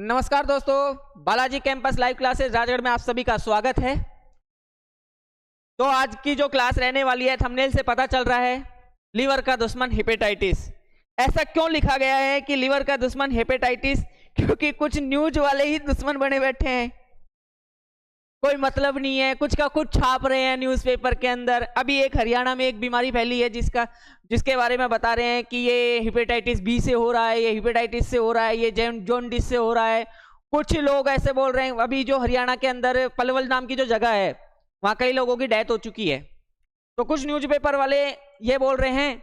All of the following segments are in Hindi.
नमस्कार दोस्तों, Balaji campus live classes Rajgarh में आप सभी का स्वागत है। तो आज की जो क्लास रहने वाली है, थंबनेल से पता चल रहा है, लीवर का दुश्मन हेपेटाइटिस। ऐसा क्यों लिखा गया है कि लीवर का दुश्मन हेपेटाइटिस? क्योंकि कुछ न्यूज वाले ही दुश्मन बने बैठे हैं, कोई मतलब नहीं है, कुछ का कुछ छाप रहे हैं न्यूज़पेपर के अंदर। अभी एक हरियाणा में एक बीमारी फैली है जिसके बारे में बता रहे हैं कि ये हेपेटाइटिस बी से हो रहा है, ये हेपेटाइटिस से हो रहा है, ये जॉन्डिस से हो रहा है। कुछ लोग ऐसे बोल रहे हैं। अभी जो हरियाणा के अंदर पलवल नाम की जो जगह है, वहाँ कई लोगों की डेथ हो चुकी है। तो कुछ न्यूज़पेपर वाले ये बोल रहे हैं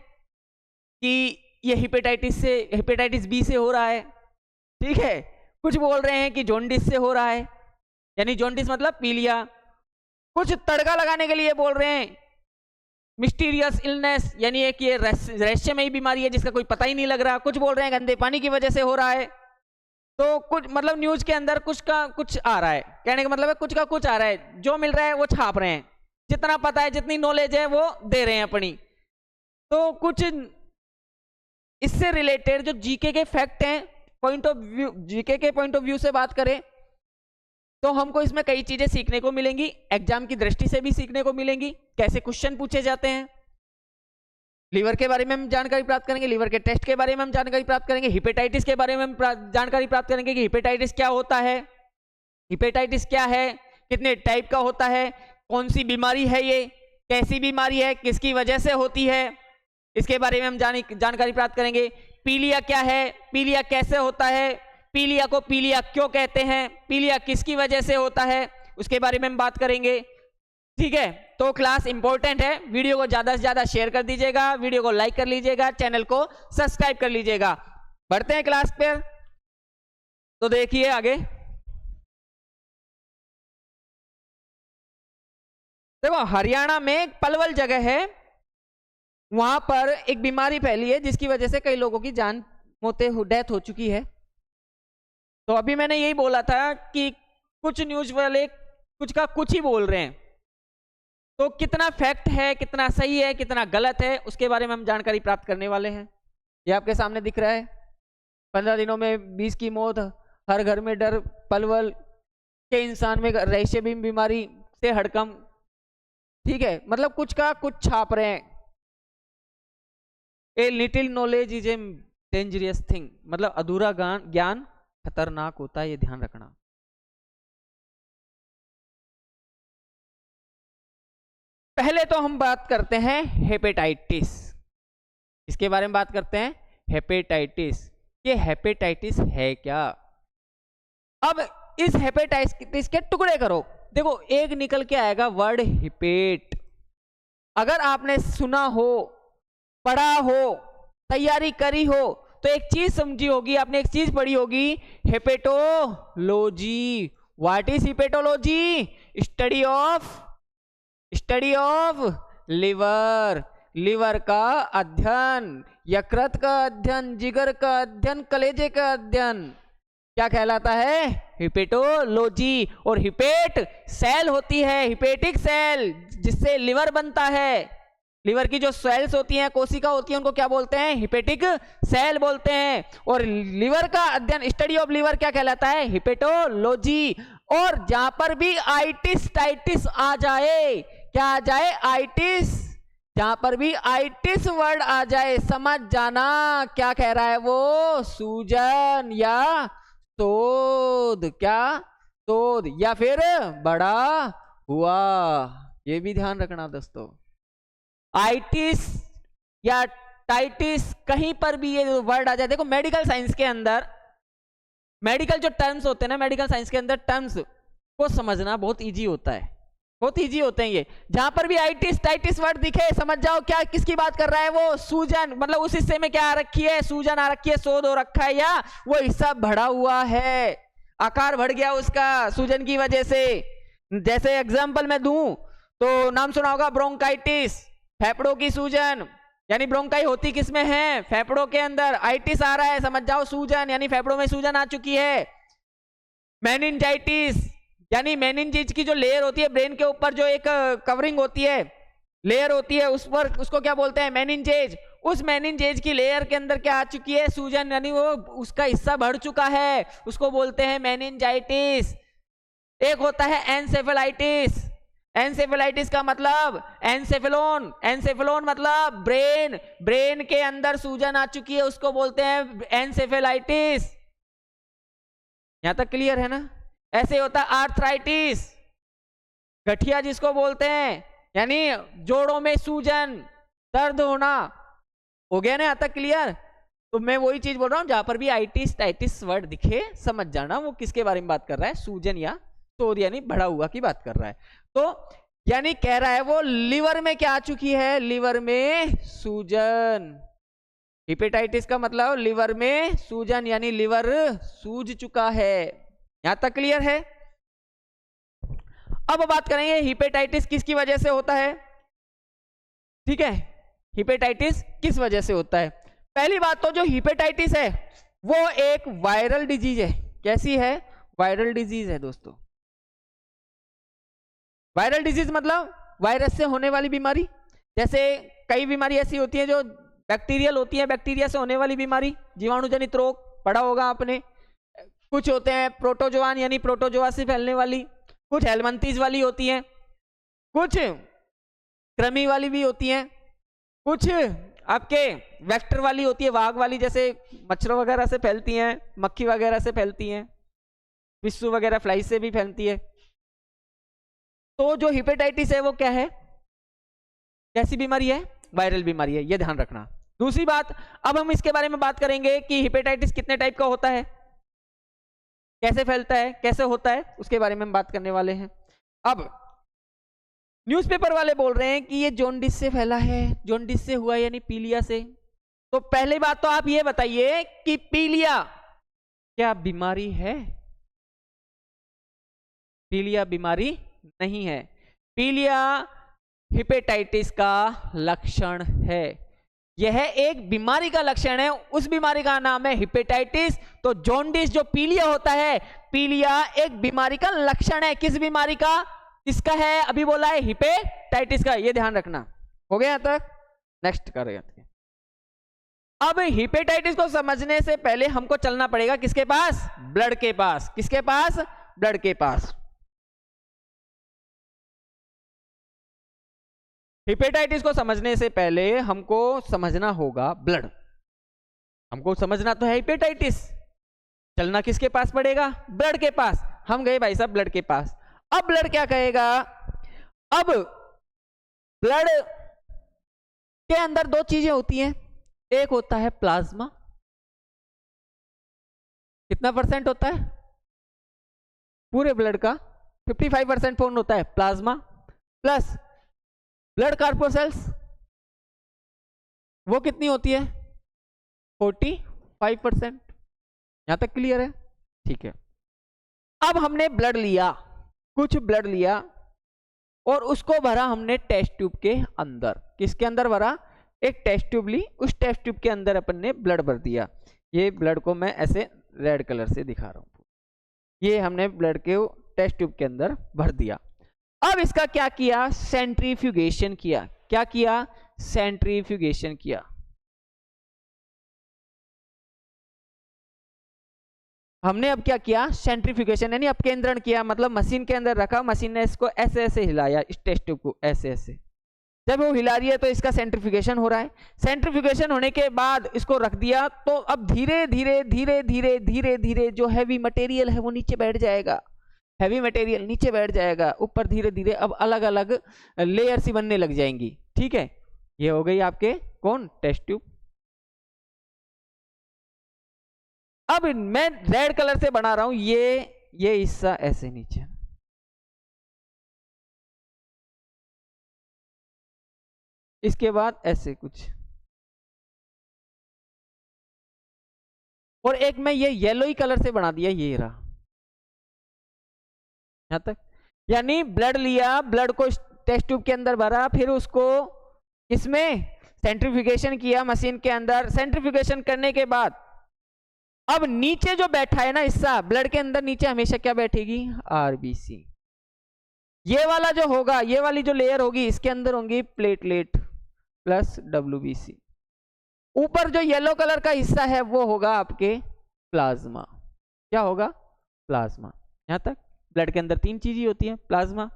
कि ये हेपेटाइटिस बी से हो रहा है, ठीक है। कुछ बोल रहे हैं कि जॉन्डिस से हो रहा है, यानी जॉन्डिस मतलब पीलिया। कुछ तड़का लगाने के लिए बोल रहे हैं मिस्टीरियस इलनेस, यानी एक ये रहस्यमयी बीमारी है जिसका कोई पता ही नहीं लग रहा। कुछ बोल रहे हैं गंदे पानी की वजह से हो रहा है। तो कुछ मतलब न्यूज के अंदर कुछ का कुछ आ रहा है, कहने का मतलब है कुछ का कुछ आ रहा है। जो मिल रहा है वो छाप रहे हैं, जितना पता है, जितनी नॉलेज है वो दे रहे हैं अपनी। तो कुछ इससे रिलेटेड जो जीके के फैक्ट हैं, पॉइंट ऑफ व्यू, जीके के पॉइंट ऑफ व्यू से बात करें तो हमको इसमें कई चीजें सीखने को मिलेंगी। एग्जाम की दृष्टि से भी सीखने को मिलेंगी, कैसे क्वेश्चन पूछे जाते हैं। लीवर के बारे में हम जानकारी प्राप्त करेंगे, लीवर के टेस्ट के बारे में हम जानकारी प्राप्त करेंगे, हेपेटाइटिस के बारे में हम जानकारी प्राप्त करेंगे कि हेपेटाइटिस क्या होता है, हेपेटाइटिस क्या है, कितने टाइप का होता है, कौन सी बीमारी है, ये कैसी बीमारी है, किसकी वजह से होती है, इसके बारे में हम जानकारी प्राप्त करेंगे। पीलिया क्या है, पीलिया कैसे होता है, पीलिया को पीलिया क्यों कहते हैं, पीलिया किसकी वजह से होता है, उसके बारे में हम बात करेंगे, ठीक है। तो क्लास इंपॉर्टेंट है, वीडियो को ज्यादा से ज्यादा शेयर कर दीजिएगा, वीडियो को लाइक कर लीजिएगा, चैनल को सब्सक्राइब कर लीजिएगा। बढ़ते हैं क्लास पे। तो देखिए आगे, देखो हरियाणा में एक पलवल जगह है, वहां पर एक बीमारी फैली है जिसकी वजह से कई लोगों की डेथ हो चुकी है। तो अभी मैंने यही बोला था कि कुछ न्यूज वाले कुछ का कुछ ही बोल रहे हैं। तो कितना फैक्ट है, कितना सही है, कितना गलत है, उसके बारे में हम जानकारी प्राप्त करने वाले हैं। ये आपके सामने दिख रहा है, 15 दिनों में 20 की मौत, हर घर में डर, पलवल के इंसान में रहस्यमयी बीमारी से हड़कंप, ठीक है। मतलब कुछ का कुछ छाप रहे हैं। A little knowledge is a dangerous thing, मतलब अधूरा ज्ञान खतरनाक होता है, ये ध्यान रखना। पहले तो हम बात करते हैं हेपेटाइटिस, इसके बारे में बात करते हैं। हेपेटाइटिस, ये हेपेटाइटिस है क्या? अब इस हेपेटाइटिस के टुकड़े करो, देखो एक निकल के आएगा वर्ड हिपेट। अगर आपने सुना हो, पढ़ा हो, तैयारी करी हो तो एक चीज समझी होगी, आपने एक चीज पढ़ी होगी, hepatology. What is hepatology? Study of liver, liver का अध्ययन, यकृत का अध्ययन, जिगर का अध्ययन, कलेजे का अध्ययन, क्या कहलाता है? हेपेटोलॉजी। और हिपेट सेल होती है, हिपेटिक सेल, जिससे लिवर बनता है। लिवर की जो सेल्स होती हैं, कोशिका होती हैं, उनको क्या बोलते हैं? हिपेटिक सेल बोलते हैं। और लिवर का अध्ययन, स्टडी ऑफ लिवर, क्या कहलाता है? हिपेटोलॉजी। और जहां पर भी टाइटिस आ जाए, क्या आ जाए? आइटिस। जहां पर भी आइटिस वर्ड आ जाए, समझ जाना क्या कह रहा है वो? सूजन या शोध, क्या? शोध या फिर बड़ा हुआ। ये भी ध्यान रखना दोस्तों। आइटिस या टाइटिस, कहीं पर भी ये वर्ड आ जाए, देखो मेडिकल साइंस के अंदर, मेडिकल जो टर्म्स होते हैं ना, मेडिकल साइंस के अंदर टर्म्स को समझना बहुत इजी होता है, बहुत इजी होते हैं ये। जहां पर भी आइटिस टाइटिस वर्ड दिखे, समझ जाओ क्या किसकी बात कर रहा है वो? सूजन, मतलब उस हिस्से में क्या आ रखी है? सूजन आ रखी है, शोध हो रखा है, या वो हिस्सा बढ़ा हुआ है, आकार बढ़ गया उसका सूजन की वजह से। जैसे एग्जाम्पल मैं दूं तो नाम सुना होगा ब्रोंकाइटिस, फेफड़ों की सूजन, यानी ब्रोंकाई होती किसमें है? फेफड़ों के अंदर। आइटिस आ रहा है, समझ जाओ सूजन, यानी फेफड़ों में सूजन आ चुकी है। मेनिंजाइटिस, यानी मेनिंजेज की जो लेयर होती है ब्रेन के ऊपर, जो एक कवरिंग होती है, लेयर होती है, उस पर, उसको क्या बोलते हैं? मेनिंजेज। उस मेनिनजेज की लेयर के अंदर क्या आ चुकी है, सूजन, यानी वो उसका हिस्सा बढ़ चुका है, उसको बोलते हैं मेनिनजाइटिस। एक होता है एनसेफेलाइटिस। एनसेफेलाइटिस का मतलब एनसेफेलोन, एनसेफेलोन मतलब ब्रेन, ब्रेन के अंदर सूजन आ चुकी है, उसको बोलते हैं एनसेफेलाइटिस। यहां तक क्लियर है ना। ऐसे होता है आर्थराइटिस, गठिया जिसको बोलते हैं, यानी जोड़ों में सूजन, दर्द होना। हो गया ना यहां तक क्लियर। तो मैं वही चीज बोल रहा हूं, जहां पर भी आइटिस टाइटिस वर्ड दिखे समझ जाना वो किसके बारे में बात कर रहा है, सूजन या शोध यानी बढ़ा हुआ की बात कर रहा है। तो यानी कह रहा है वो लिवर में क्या आ चुकी है, लिवर में सूजन। हिपेटाइटिस का मतलब लिवर में सूजन, यानी लिवर सूज चुका है। यहां तक क्लियर है। अब बात करेंगे हिपेटाइटिस किसकी वजह से होता है। ठीक है, हिपेटाइटिस किस वजह से होता है। पहली बात तो जो हिपेटाइटिस है वो एक वायरल डिजीज है। कैसी है, वायरल डिजीज है दोस्तों। वायरल डिजीज मतलब वायरस से होने वाली बीमारी। जैसे कई बीमारी ऐसी होती है जो बैक्टीरियल होती है, बैक्टीरिया से होने वाली बीमारी, जीवाणु जनित रोग पढ़ा होगा आपने। कुछ होते हैं प्रोटोजोआन यानी प्रोटोजोआ से फैलने वाली, कुछ हेलमंथीज वाली होती हैं, कुछ कृमि वाली भी होती हैं, कुछ आपके वेक्टर वाली होती है, वाघ वाली, जैसे मच्छरों वगैरह से फैलती हैं, मक्खी वगैरह से फैलती हैं, पिस्सू वगैरह फ्लाई से भी फैलती है। तो जो हिपेटाइटिस है वो क्या है, कैसी बीमारी है, वायरल बीमारी है, ये ध्यान रखना। दूसरी बात, अब हम इसके बारे में बात करेंगे कि हिपेटाइटिस कितने टाइप का होता है, कैसे फैलता है, कैसे होता है, उसके बारे में हम बात करने वाले हैं। अब न्यूज़पेपर वाले बोल रहे हैं कि ये जॉन्डिस से फैला है, जॉन्डिस से हुआ यानी पीलिया से। तो पहली बात तो आप ये बताइए कि पीलिया क्या बीमारी है। पीलिया बीमारी नहीं है, पीलिया हिपेटाइटिस का लक्षण है। यह एक बीमारी का लक्षण है, उस बीमारी का नाम है हिपेटाइटिस। तो जॉन्डिस जो पीलिया होता है, पीलिया एक बीमारी का लक्षण है। किस बीमारी का, किसका है, अभी बोला है हिपेटाइटिस का, ये ध्यान रखना। हो गया यहां तक, नेक्स्ट करेंगे। अब हिपेटाइटिस को समझने से पहले हमको चलना पड़ेगा किसके पास, ब्लड के पास। किसके पास, ब्लड के पास। हिपेटाइटिस को समझने से पहले हमको समझना होगा ब्लड। हमको समझना तो है हिपेटाइटिस, चलना किसके पास पड़ेगा, ब्लड के पास। हम गए भाई साहब ब्लड के पास। अब ब्लड क्या कहेगा, अब ब्लड के अंदर दो चीजें होती हैं, एक होता है प्लाज्मा। कितना परसेंट होता है पूरे ब्लड का, 55% फॉर्म होता है प्लाज्मा, प्लस ब्लड कार्पोसेल्स, वो कितनी होती है 45%। यहां तक क्लियर है, ठीक है। अब हमने ब्लड लिया, कुछ ब्लड लिया और उसको भरा हमने टेस्ट ट्यूब के अंदर। किसके अंदर भरा, एक टेस्ट ट्यूब ली, उस टेस्ट ट्यूब के अंदर अपन ने ब्लड भर दिया। ये ब्लड को मैं ऐसे रेड कलर से दिखा रहा हूं, ये हमने ब्लड के टेस्ट ट्यूब के अंदर भर दिया। अब इसका क्या किया, सेंट्रीफ्यूगेशन किया। क्या किया, सेंट्रीफ्यूगेशन किया। हमने अब क्या किया, सेंट्रीफ्यूगेशन यानी अपकेंद्रण किया, मतलब मशीन के अंदर रखा, मशीन ने इसको ऐसे ऐसे हिलाया, इस टेस्ट ट्यूब को ऐसे ऐसे। जब वो हिला रही है तो इसका सेंट्रीफ्यूगेशन हो रहा है। सेंट्रीफ्यूगेशन होने के बाद इसको रख दिया, तो अब धीरे धीरे धीरे धीरे धीरे धीरे जो हैवी मटेरियल है वो नीचे बैठ जाएगा। हैवी मटेरियल नीचे बैठ जाएगा, ऊपर धीरे धीरे अब अलग अलग लेयर सी बनने लग जाएंगी। ठीक है, ये हो गई आपके कौन, टेस्ट ट्यूब। अब मैं रेड कलर से बना रहा हूं, ये हिस्सा ऐसे नीचे, इसके बाद ऐसे कुछ, और एक मैं ये येलो ही कलर से बना दिया, ये रहा यहां तक। यानी ब्लड लिया, ब्लड को टेस्ट ट्यूब के अंदर भरा, फिर उसको इसमें सेंट्रीफ्यूगेशन किया मशीन के अंदर। सेंट्रीफ्यूगेशन करने के बाद अब नीचे जो बैठा है ना हिस्सा ब्लड के अंदर, नीचे हमेशा क्या बैठेगी, आरबीसी। ये वाला जो होगा, ये वाली जो लेयर होगी, इसके अंदर होंगी प्लेटलेट प्लस डब्ल्यूबीसी। ऊपर जो येलो कलर का हिस्सा है वो होगा आपके प्लाज्मा। क्या होगा? प्लाज्मा। यहां तक ब्लड के अंदर 3 चीजें होती हैं, प्लाज्मा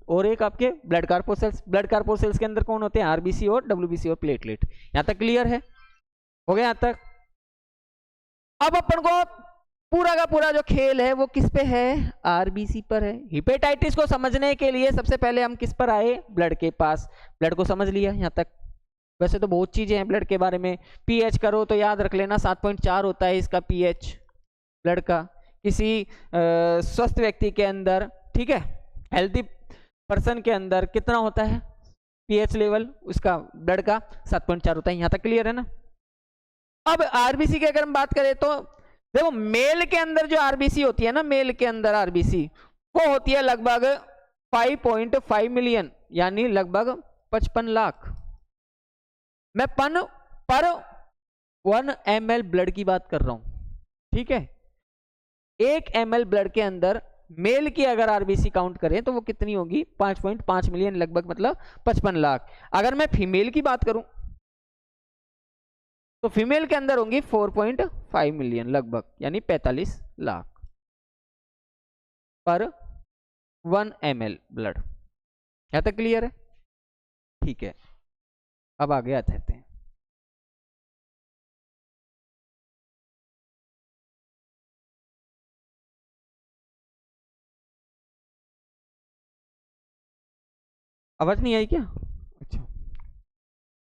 और एक आपके ब्लड कार्पोसेल्स। ब्लड कार्पोसेल्स के अंदर कौन होते हैं? आरबीसी और डब्ल्यूबीसी और प्लेटलेट। यहां तक क्लियर है? हो गया यहां तक? अब अपन को पूरा का पूरा जो खेल है वो किस पे है? आरबीसी पर है। हिपेटाइटिस को समझने के लिए सबसे पहले हम किस पर आए? ब्लड के पास। ब्लड को समझ लिया यहां तक। वैसे तो बहुत चीजें हैं ब्लड के बारे में, पीएच करो तो याद रख लेना 7.4 होता है इसका पीएच ब्लड का, किसी स्वस्थ व्यक्ति के अंदर, ठीक है, हेल्दी पर्सन के अंदर कितना होता है पीएच लेवल उसका ब्लड का? 7.4 होता है। यहां तक क्लियर है ना? अब आरबीसी की अगर हम बात करें तो देखो, मेल के अंदर जो आरबीसी होती है ना, मेल के अंदर आरबीसी वो होती है लगभग 5.5 मिलियन, यानी लगभग 55 लाख। मैं पर 1 ml ब्लड की बात कर रहा हूं, ठीक है। 1 ml ब्लड के अंदर मेल की अगर आरबीसी काउंट करें तो वो कितनी होगी? 5.5 मिलियन लगभग, मतलब 55 लाख। अगर मैं फीमेल की बात करूं तो फीमेल के अंदर होंगी 4.5 मिलियन लगभग, यानी 45 लाख पर 1 ml ब्लड। यहां तक क्लियर है? ठीक है, अब आगे आते हैं। आवाज नहीं आई क्या? अच्छा,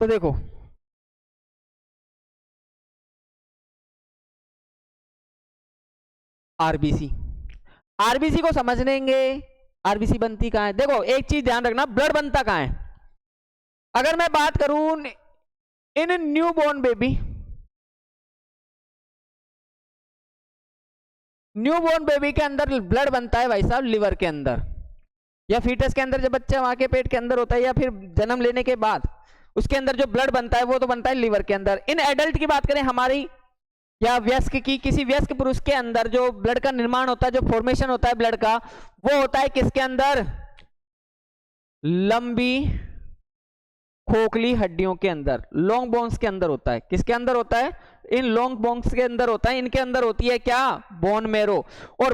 तो देखो आरबीसी, आरबीसी को समझ लेंगे। आरबीसी बनती कहां है? देखो एक चीज ध्यान रखना, ब्लड बनता कहां है? अगर मैं बात करूं इन newborn baby, newborn baby के अंदर ब्लड बनता है भाई साहब लिवर के अंदर, या फीटस के अंदर जब बच्चा वहां के पेट के अंदर होता है, या फिर जन्म लेने के बाद उसके अंदर जो ब्लड बनता है वो तो बनता है लिवर के अंदर। इन एडल्ट की बात करें हमारी, या वयस्क की, किसी वयस्क पुरुष के अंदर जो ब्लड का निर्माण होता है, जो फॉर्मेशन होता है ब्लड का, वो होता है किसके अंदर? लंबी खोखली हड्डियों के अंदर, लॉन्ग बोन्स के अंदर होता है। किसके अंदर होता है? इन लॉन्ग बोन्स के अंदर होता है। इनके अंदर होती है क्या? Bone marrow. और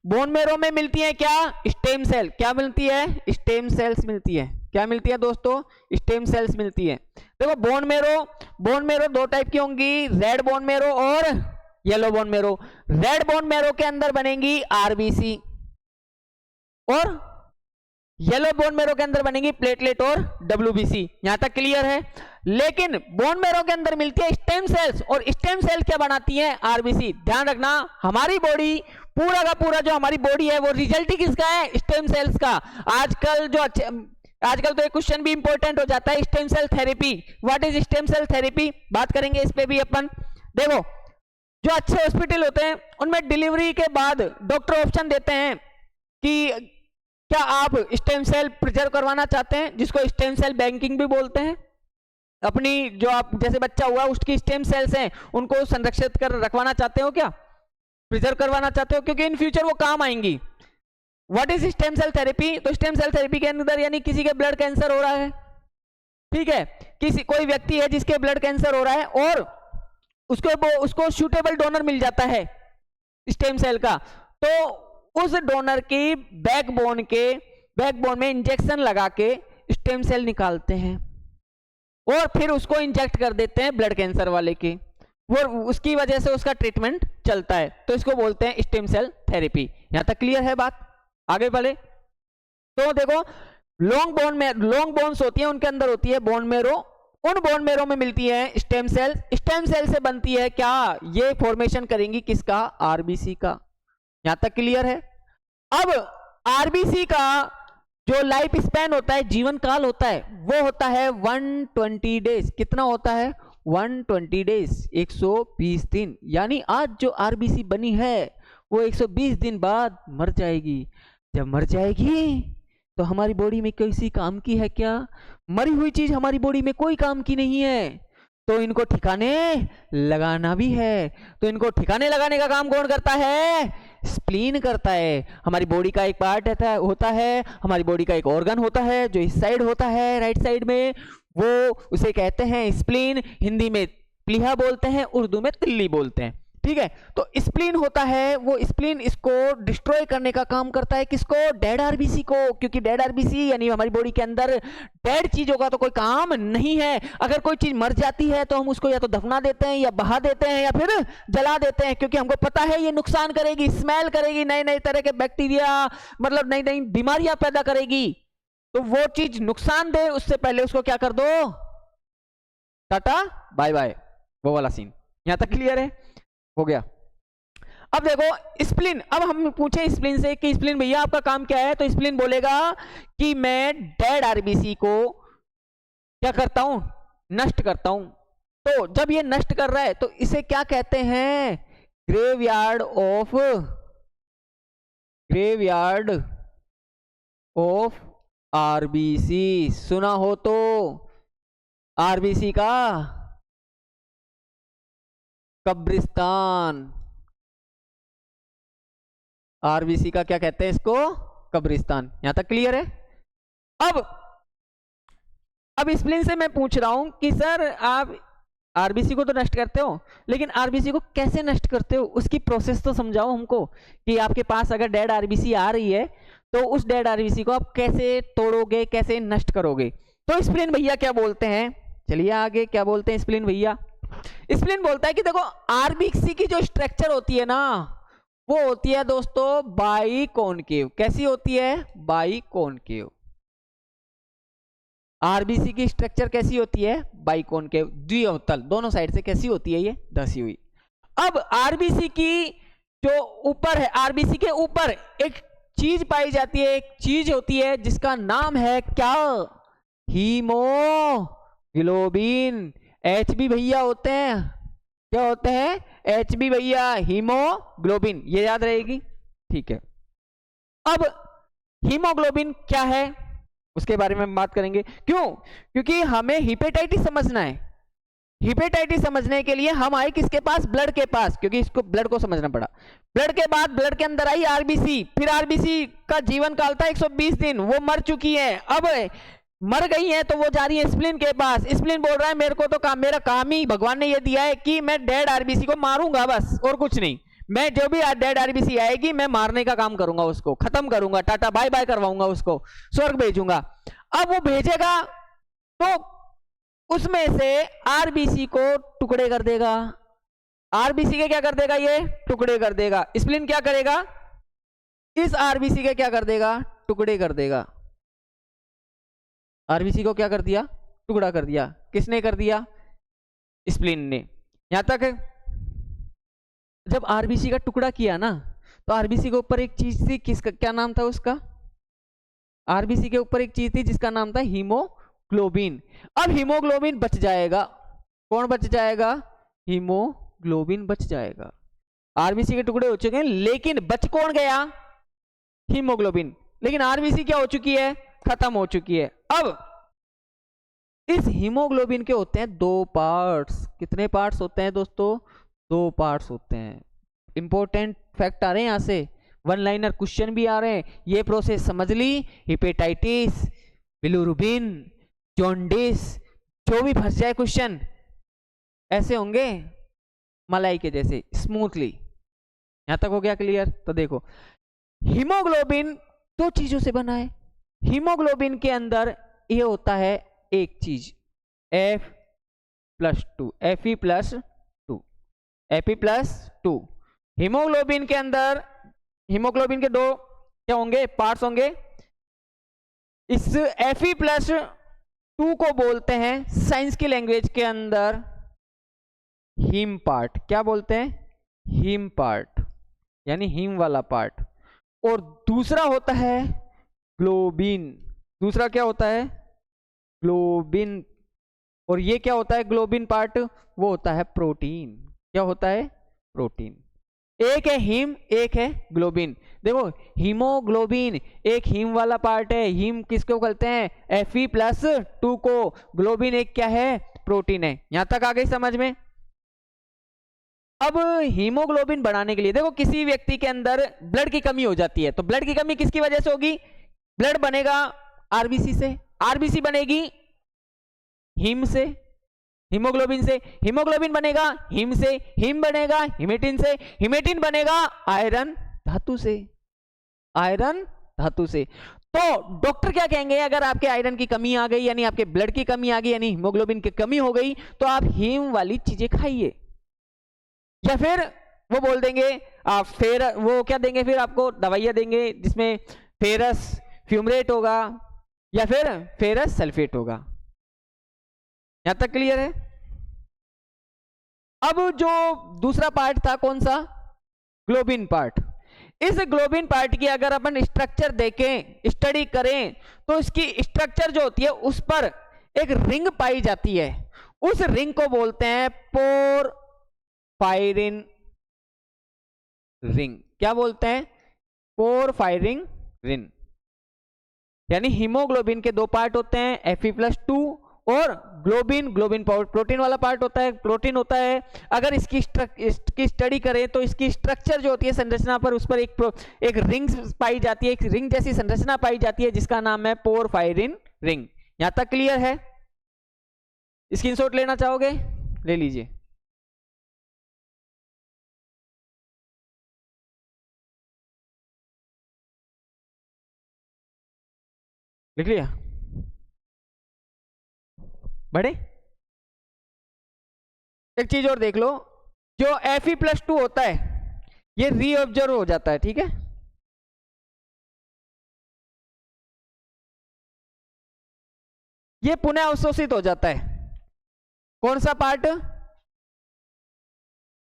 बोन मेरो में मिलती है क्या? Stem cell. क्या मिलती है? स्टेम सेल्स मिलती है। क्या मिलती है दोस्तों? स्टेम सेल्स मिलती है। देखो बोन मेरो 2 टाइप की होंगी, रेड बोन मेरो और yellow bone marrow. Red bone marrow के अंदर बनेंगी आरबीसी और येलो बोन मेरो के अंदर बनेंगी प्लेटलेट और डब्ल्यूबीसी। यहां तक क्लियर है? लेकिन बोन मेरो के अंदर मिलती है स्टेम सेल्स, और स्टेम सेल क्या बनाती है? आरबीसी। ध्यान रखना, हमारी बॉडी पूरा का पूरा जो हमारी बॉडी है वो रिजल्ट ही किसका है? स्टेम सेल्स का। आजकल तो एक क्वेश्चन भी इंपॉर्टेंट हो जाता है, stem cell therapy. What is stem cell therapy? बात करेंगे इस पे भी अपन। देखो जो अच्छे हॉस्पिटल होते हैं उनमें डिलीवरी के बाद डॉक्टर ऑप्शन देते हैं कि क्या आप स्टेम सेल प्रिजर्व करवाना चाहते हैं, जिसको स्टेम सेल बैंकिंग भी बोलते हैं। अपनी जो आप जैसे बच्चा हुआ उसकी स्टेम सेल्स हैं उनको संरक्षित कर रखवाना चाहते हो, क्या प्रिजर्व करवाना चाहते हो, क्योंकि इन फ्यूचर वो काम आएंगी। What is stem cell therapy? तो स्टेम सेल थेरेपी के अंदर यानी किसी के ब्लड कैंसर हो रहा है, ठीक है, कोई व्यक्ति है जिसके ब्लड कैंसर हो रहा है और उसको सूटेबल डोनर मिल जाता है स्टेम सेल का, तो उस डोनर की बैकबोन में इंजेक्शन लगा के स्टेम सेल निकालते हैं और फिर उसको इंजेक्ट कर देते हैं ब्लड कैंसर वाले के, वो उसकी वजह से उसका ट्रीटमेंट चलता है, तो इसको बोलते हैं स्टेम सेल थेरेपी। यहां तक क्लियर है बात? आगे बढ़े तो देखो लॉन्ग बोन्स होती है, उनके अंदर होती है बोन मेरो, उन बोन मेरो में मिलती है स्टेम सेल से बनती है क्या? ये फॉर्मेशन करेंगी किसका? आरबीसी का। यहां तक क्लियर है? अब आरबीसी का जो लाइफ स्पैन होता है, जीवन काल होता है, वो होता है 120 डेज। कितना होता है? 120 डेज, 120 दिन। यानी आज जो आरबीसी बनी है वो 120 दिन बाद मर जाएगी। जब मर जाएगी तो हमारी बॉडी में किसी काम की है क्या? मरी हुई चीज हमारी बॉडी में कोई काम की नहीं है, तो इनको ठिकाने लगाना भी है। तो इनको ठिकाने लगाने का काम कौन करता है? स्प्लीन करता है। हमारी बॉडी का एक पार्ट होता है, हमारी बॉडी का एक ऑर्गन होता है जो इस साइड होता है, राइट साइड में, वो उसे कहते हैं स्प्लीन, हिंदी में प्लीहा बोलते हैं, उर्दू में तिल्ली बोलते हैं, ठीक है। तो स्प्लीन होता है, वो स्प्लीन इसको डिस्ट्रॉय करने का काम करता है, किसको? डेड आरबीसी को, क्योंकि डेड आरबीसी यानी हमारी बॉडी के अंदर डेड चीजों का तो कोई काम नहीं है। अगर कोई चीज मर जाती है तो हम उसको या तो दफना देते हैं या बहा देते हैं या फिर जला देते हैं, क्योंकि हमको पता है ये नुकसान करेगी, स्मेल करेगी, नए नए तरह के बैक्टीरिया, मतलब नई नई बीमारियां पैदा करेगी। तो वो चीज नुकसान दे उससे पहले उसको क्या कर दो? टाटा बाय बाय, वो वाला सीन। यहां तक क्लियर है? हो गया। अब देखो स्प्लीन, अब हम पूछे स्प्लीन से कि स्प्लीन भैया आपका काम क्या है, तो स्प्लीन बोलेगा कि मैं डेड आरबीसी को क्या करता हूं? नष्ट करता हूं। तो जब ये नष्ट कर रहा है तो इसे क्या कहते हैं? Graveyard of RBC. सुना हो तो आरबीसी का कब्रिस्तान। आरबीसी का क्या कहते हैं इसको? कब्रिस्तान। यहां तक क्लियर है? अब स्प्लीन से मैं पूछ रहा हूं कि सर आप आरबीसी को तो नष्ट करते हो, लेकिन आरबीसी को कैसे नष्ट करते हो? उसकी प्रोसेस तो समझाओ हमको कि आपके पास अगर डेड आरबीसी आ रही है तो उस डेड आरबीसी को आप कैसे तोड़ोगे, कैसे नष्ट करोगे? तो स्प्लीन भैया क्या बोलते हैं? चलिए आगे क्या बोलते हैं स्प्लीन भैया। स्प्लीन बोलता है कि देखो आरबीसी की जो स्ट्रक्चर होती है ना, वो होती है दोस्तों बाइकॉनकेव। कैसी होती है? बाइकॉनकेव। आरबीसी की स्ट्रक्चर कैसी होती है? बाइकॉनकेव, द्विअवतल, दोनों साइड से कैसी होती है? ये धसी हुई। अब आरबीसी की जो ऊपर है, आरबीसी के ऊपर एक चीज पाई जाती है, एक चीज होती है जिसका नाम है क्या? हीमोग्लोबिन। एचबी भैया होते हैं, क्या होते हैं? एचबी भैया, हीमोग्लोबिन, ये याद रहेगी, ठीक है। अब हीमोग्लोबिन क्या है उसके बारे में बात करेंगे। क्यों? क्योंकि हमें हिपेटाइटिस समझना है। हिपेटाइटिस समझने के लिए हम आए किसके पास? ब्लड के पास, क्योंकि इसको ब्लड को समझना पड़ा। ब्लड के बाद ब्लड के अंदर आई आरबीसी, फिर आरबीसी का जीवन काल था 120 दिन, वो मर चुकी है। अब मर गई है तो वो जा रही है स्प्लीन के पास। स्प्लीन बोल रहा है मेरे को तो काम, मेरा काम ही भगवान ने ये दिया है कि मैं डेड आरबीसी को मारूंगा, बस और कुछ नहीं। मैं जो भी डेड आरबीसी आएगी मैं मारने का काम करूंगा, उसको खत्म करूंगा, टाटा बाय बाय करवाऊंगा, उसको स्वर्ग भेजूंगा। अब वो भेजेगा तो उसमें से आरबीसी को टुकड़े कर देगा। आरबीसी के क्या कर देगा? ये टुकड़े कर देगा। स्प्लीन क्या करेगा? इस आरबीसी के क्या कर देगा? टुकड़े कर देगा। आरबीसी को क्या कर दिया? टुकड़ा कर दिया। किसने कर दिया? स्प्लीन ने। यहां तक जब आरबीसी का टुकड़ा किया ना, तो आरबीसी के ऊपर एक चीज थी, किसका क्या नाम था उसका? आरबीसी के ऊपर एक चीज थी जिसका नाम था हीमोग्लोबिन। अब हीमोग्लोबिन बच जाएगा। कौन बच जाएगा? हीमोग्लोबिन बच जाएगा। आरबीसी के टुकड़े हो चुके हैं, लेकिन बच कौन गया? हीमोग्लोबिन। लेकिन आरबीसी क्या हो चुकी है? खत्म हो चुकी है। अब इस हीमोग्लोबिन के होते हैं दो पार्ट्स। कितने पार्ट्स होते हैं दोस्तों? दो पार्ट्स होते हैं। इंपॉर्टेंट फैक्ट आ रहे हैं यहां से, वन लाइनर क्वेश्चन भी आ रहे हैं। ये प्रोसेस समझ ली, हिपेटाइटिस, बिलिरुबिन, जॉन्डिस, जो भी फंस जाए क्वेश्चन ऐसे होंगे मलाई के जैसे स्मूथली। यहां तक हो गया क्लियर? तो देखो हीमोग्लोबिन दो चीजों से बना है। हीमोग्लोबिन के अंदर ये होता है एक चीज F+2, Fe+2। हीमोग्लोबिन के अंदर, हीमोग्लोबिन के दो क्या होंगे? पार्ट्स होंगे। इस Fe+2 को बोलते हैं साइंस की लैंग्वेज के अंदर हीम पार्ट। क्या बोलते हैं? हीम पार्ट, यानी हीम वाला पार्ट। और दूसरा होता है ग्लोबिन। दूसरा क्या होता है? ग्लोबिन। और ये क्या होता है? ग्लोबिन पार्ट वो होता है प्रोटीन। क्या होता है? प्रोटीन। एक है हीम, एक है ग्लोबिन। देखो हीमोग्लोबिन एक हीम वाला पार्ट है। हीम किसको कहते हैं? Fe+2 को। ग्लोबिन एक क्या है? प्रोटीन है। यहां तक आ गई समझ में? अब हीमोग्लोबिन बढ़ाने के लिए देखो किसी व्यक्ति के अंदर ब्लड की कमी हो जाती है, तो ब्लड की कमी किसकी वजह से होगी? ब्लड बनेगा आरबीसी से। आरबीसी बनेगी हीम से, हीमोग्लोबिन से, हीमोग्लोबिन बनेगा हीम से, हीम बनेगा हिमेटिन से, हिमेटिन बनेगा आयरन धातु से, आयरन धातु से। तो डॉक्टर क्या कहेंगे, अगर आपके आयरन की कमी आ गई, यानी आपके ब्लड की कमी आ गई, यानी हीमोग्लोबिन की कमी हो गई, तो आप हीम वाली चीजें खाइए। या फिर वो बोल देंगे आप वो क्या देंगे, फिर आपको दवाइयां देंगे जिसमें फेरस फ्यूमरेट होगा या फिर फेरस सल्फेट होगा। यहां तक क्लियर है? अब जो दूसरा पार्ट था कौन सा, ग्लोबिन पार्ट। इस ग्लोबिन पार्ट की अगर अपन स्ट्रक्चर देखें, स्टडी करें, तो इसकी स्ट्रक्चर जो होती है उस पर एक रिंग पाई जाती है, उस रिंग को बोलते हैं पोरफायरिन रिंग। क्या बोलते हैं, पोरफायरिन रिंग। यानी हीमोग्लोबिन के दो पार्ट होते हैं, Fe+2 और ग्लोबिन, ग्लोबिन प्रोटीन वाला पार्ट होता है, प्रोटीन होता है। अगर इसकी स्टडी करें तो इसकी स्ट्रक्चर जो होती है संरचना पर, उस पर एक रिंग पाई जाती है, एक रिंग जैसी संरचना पाई जाती है जिसका नाम है पोरफायरिन रिंग। यहां तक क्लियर है? स्क्रीनशॉट लेना चाहोगे ले लीजिए। लिख लिया? बड़े एक चीज और देख लो, जो Fe+2 होता है ये रीऑब्जर्व हो जाता है, ठीक है? ये पुनः अवशोषित हो जाता है। कौन सा पार्ट,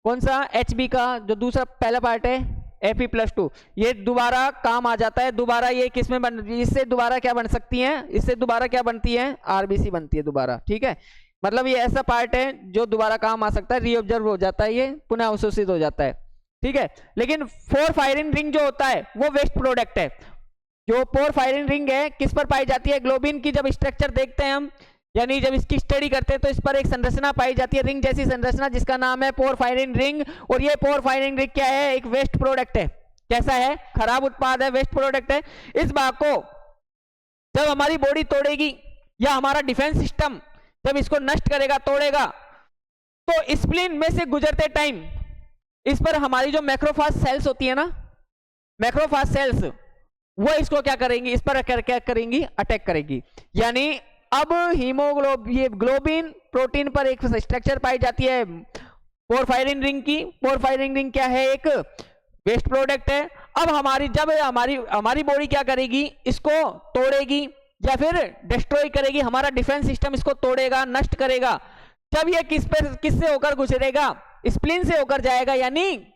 कौन सा, Hb का जो दूसरा पहला पार्ट है Fe+2, ये दोबारा काम आ जाता है। दोबारा ये किसमें बन, इससे दोबारा क्या बन सकती है, इससे दोबारा क्या बनती है, आरबीसी बनती है दोबारा, ठीक है? मतलब ये ऐसा पार्ट है जो दोबारा काम आ सकता है, रीऑब्जर्व हो जाता है, ये पुनः अवशोषित हो जाता है, ठीक है? लेकिन पोरफायरिन रिंग जो होता है वो वेस्ट प्रोडक्ट है। जो पोरफायरिन रिंग है किस पर पाई जाती है, ग्लोबिन की जब स्ट्रक्चर देखते हैं हम, यानी जब इसकी स्टडी करते हैं तो इस पर एक संरचना पाई जाती है, रिंग जैसी संरचना, जिसका नाम है पोरफायरिन रिंग। और ये पोरफायरिन रिंग क्या है, एक वेस्ट प्रोडक्ट है। कैसा है, खराब उत्पाद है, वेस्ट प्रोडक्ट है। इस भाग को जब हमारी बॉडी तोड़ेगी या हमारा डिफेंस सिस्टम जब इसको नष्ट करेगा, तोड़ेगा, तो स्प्लीन में से गुजरते टाइम इस पर हमारी जो मैक्रोफाज सेल्स होती है ना, मैक्रोफाज सेल्स, वो इसको क्या करेंगी, इस पर क्या करेंगी, अटैक करेगी। यानी अब ये ग्लोबिन प्रोटीन पर एक स्ट्रक्चर पाई जाती है पोरफायरिन रिंग की। पोरफायरिन रिंग क्या है, एक वेस्ट प्रोडक्ट है। अब जब हमारी बॉडी क्या करेगी, इसको तोड़ेगी या फिर डिस्ट्रॉय करेगी, हमारा डिफेंस सिस्टम इसको तोड़ेगा, नष्ट करेगा। जब ये किससे होकर गुजरेगा, स्प्लीन से होकर जाएगा, यानी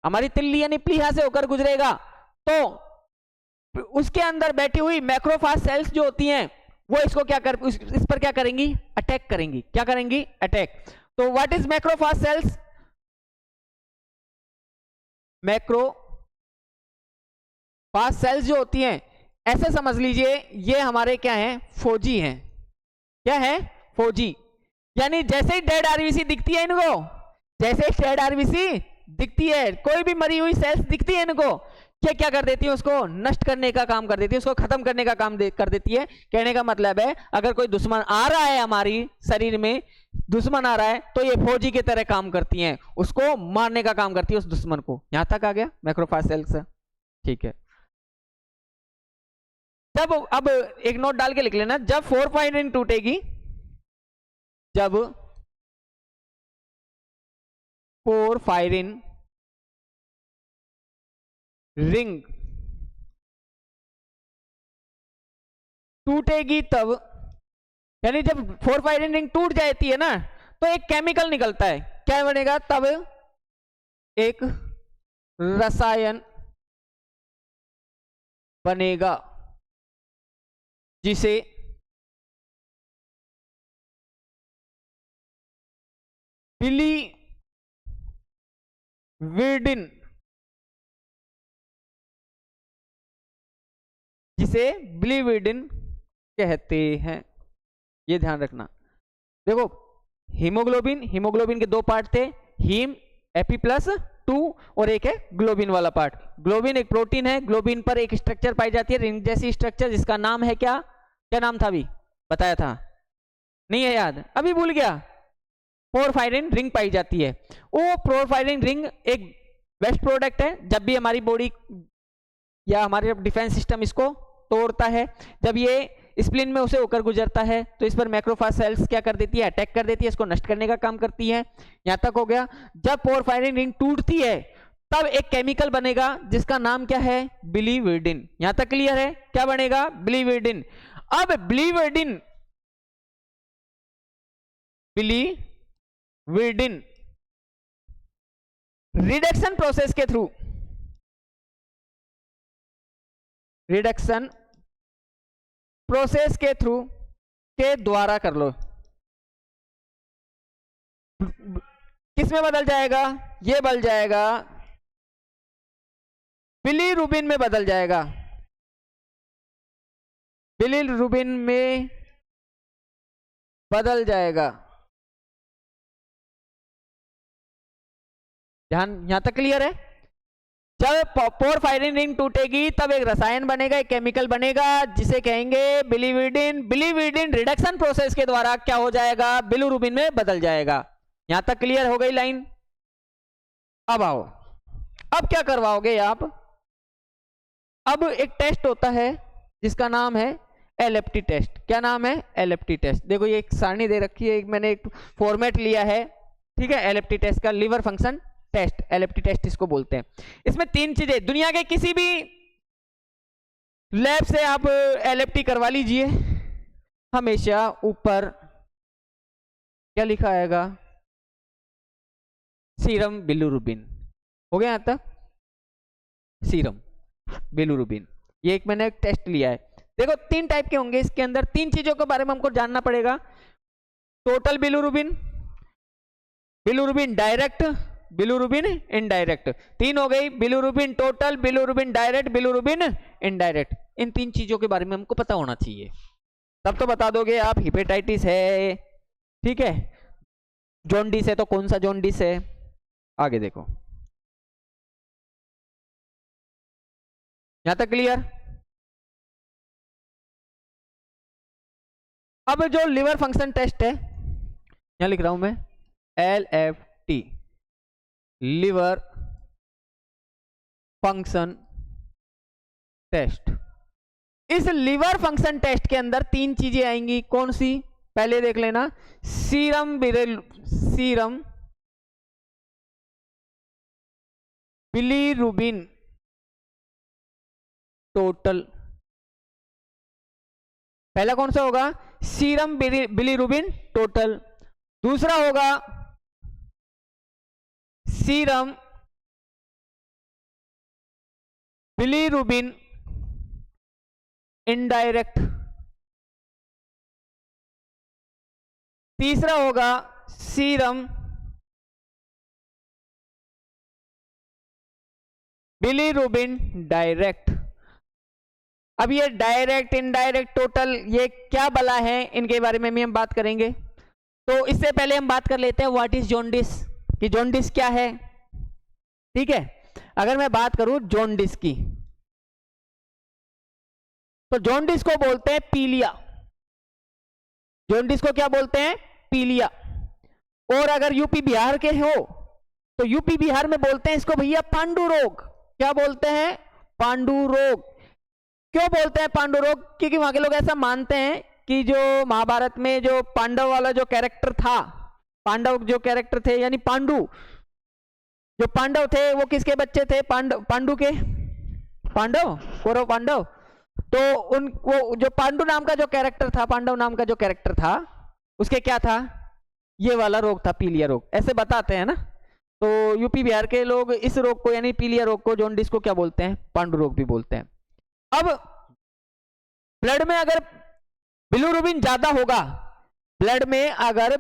हमारी तिल्ली यानी प्लीहा से होकर गुजरेगा, तो उसके अंदर बैठी हुई मैक्रोफाज सेल्स जो होती हैं वो इसको इस पर क्या करेंगी, अटैक करेंगी। क्या करेंगी, अटैक। तो what is macrophage cells, macrophage cells जो होती हैं, ऐसे समझ लीजिए ये हमारे क्या हैं, फौजी हैं। क्या है, फौजी। यानी जैसे ही डेड आरबीसी दिखती है इनको, जैसे ही डेड आरबीसी दिखती है, कोई भी मरी हुई सेल्स दिखती है इनको, क्या कर देती है, उसको नष्ट करने का काम कर देती है, उसको खत्म करने का काम कर देती है। कहने का मतलब है अगर कोई दुश्मन आ रहा है, हमारी शरीर में दुश्मन आ रहा है, तो ये फौजी की तरह काम करती हैं, उसको मारने का काम करती है, उस दुश्मन को। यहां तक आ गया मैक्रोफाज सेल्स, ठीक है? जब अब एक नोट डाल के लिख लेना, जब पोरफायरिन टूटेगी, जब पोरफायरिन रिंग टूटेगी तब, यानी जब पोरफायरिन रिंग टूट जाती है ना, तो एक केमिकल निकलता है। क्या बनेगा तब, एक रसायन बनेगा जिसे बिलीवर्डिन, जिसे बिलीवर्डिन कहते हैं। ये ध्यान रखना। देखो हीमोग्लोबिन के दो पार्ट थे, हीम Fe+2 और एक है ग्लोबिन वाला पार्ट। ग्लोबिन एक प्रोटीन है, ग्लोबिन पर एक स्ट्रक्चर पाई जाती है, रिंग जैसी स्ट्रक्चर, जिसका नाम है क्या, क्या नाम था अभी बताया था, नहीं है याद, अभी भूल गया। पोरफायरिन रिंग पाई जाती है। वो पोरफायरिन रिंग एक बेस्ट प्रोडक्ट है। जब भी हमारी बॉडी या हमारे डिफेंस सिस्टम इसको तोड़ता है, जब ये स्प्लिन में उसे होकर गुजरता है, तो इस पर मैक्रोफाज सेल्स क्या कर देती है, अटैक कर देती है, इसको नष्ट करने का काम करती है। यहां तक हो गया। जब पोरफायरिन रिंग टूटती है तब एक केमिकल बनेगा जिसका नाम क्या है, बिलीवर्डिन। यहां तक क्लियर है? क्या बनेगा, बिलीवर्डिन। अब बिलीवर्डिन रिडक्शन प्रोसेस के थ्रू, रिडक्शन प्रोसेस के थ्रू के द्वारा कर लो, किस में बदल जाएगा, ये बदल जाएगा बिलीरुबिन में बदल जाएगा। बिलीरुबिन में बदल जाएगा। यहां तक क्लियर है? जब पोरफायरिन रिंग टूटेगी तब एक रसायन बनेगा, एक केमिकल बनेगा जिसे कहेंगे बिलीवर्डिन। बिलीवर्डिन रिडक्शन प्रोसेस के द्वारा क्या हो जाएगा, बिलीरुबिन में बदल जाएगा। यहां तक क्लियर हो गई लाइन? अब आओ, अब क्या करवाओगे आप? अब एक टेस्ट होता है जिसका नाम है एलएफटी टेस्ट। क्या नाम है, एलएफटी टेस्ट। देखो ये एक सारणी दे रखी है, मैंने एक फॉर्मेट लिया है, ठीक है। एलएफटी टेस्ट का liver function test, LFT test इसको बोलते हैं। इसमें तीन चीजें, दुनिया के किसी भी लैब से आप एलएफटी करवा लीजिए, हमेशा ऊपर क्या लिखा आएगा, सीरम बिलीरुबिन। हो गया यहां तक? सीरम बिलीरुबिन, ये एक मैंने एक टेस्ट लिया है। देखो तीन टाइप के होंगे इसके अंदर, तीन चीजों के बारे में हमको जानना पड़ेगा। Total bilirubin, bilirubin direct, bilirubin indirect. तीन हो गई, bilirubin total, bilirubin direct, bilirubin indirect. इन तीन चीजों के बारे में हमको पता होना चाहिए, तब तो बता दोगे आप हिपेटाइटिस है, ठीक है। जॉन्डिस है तो कौन सा जॉन्डिस है। आगे देखो, यहां तक क्लियर? अब जो लिवर फंक्शन टेस्ट है, यहां लिख रहा हूं मैं LFT, लिवर फंक्शन टेस्ट। इस लिवर फंक्शन टेस्ट के अंदर तीन चीजें आएंगी, कौन सी, पहले देख लेना। सीरम बिलीरुबिन टोटल, पहला कौन सा होगा, सीरम बिलीरुबिन टोटल। दूसरा होगा सीरम बिलीरुबिन इनडायरेक्ट। तीसरा होगा सीरम बिलीरुबिन डायरेक्ट। अब ये डायरेक्ट, इनडायरेक्ट, टोटल, ये क्या बला है, इनके बारे में भी हम बात करेंगे। तो इससे पहले हम बात कर लेते हैं व्हाट इज जॉन्डिस, कि जॉन्डिस क्या है, ठीक है। अगर मैं बात करूं जॉन्डिस की, तो जॉन्डिस को बोलते हैं पीलिया। जॉन्डिस को क्या बोलते हैं, पीलिया। और अगर यूपी बिहार के हो तो यूपी बिहार में बोलते हैं इसको भैया पांडु रोग। क्या बोलते हैं, पांडु रोग। क्यों बोलते हैं पांडु रोग, क्योंकि वहां के लोग ऐसा मानते हैं कि जो महाभारत में जो पांडव वाला जो कैरेक्टर था, पांडव जो कैरेक्टर थे यानी पांडु, जो पांडव थे वो किसके बच्चे थे, पांडु के, पांडव, कौरव पांडव। तो उन वो जो पांडु नाम का जो कैरेक्टर था, पांडव नाम का जो कैरेक्टर था, उसके क्या था, ये वाला रोग था, पीलिया रोग, ऐसे बताते हैं ना। तो यूपी बिहार के लोग इस रोग को यानी पीलिया रोग को, जॉन्डिस को क्या बोलते हैं, पांडु रोग भी बोलते हैं। अब ब्लड में अगर बिलीरुबिन ज्यादा होगा, ब्लड में अगर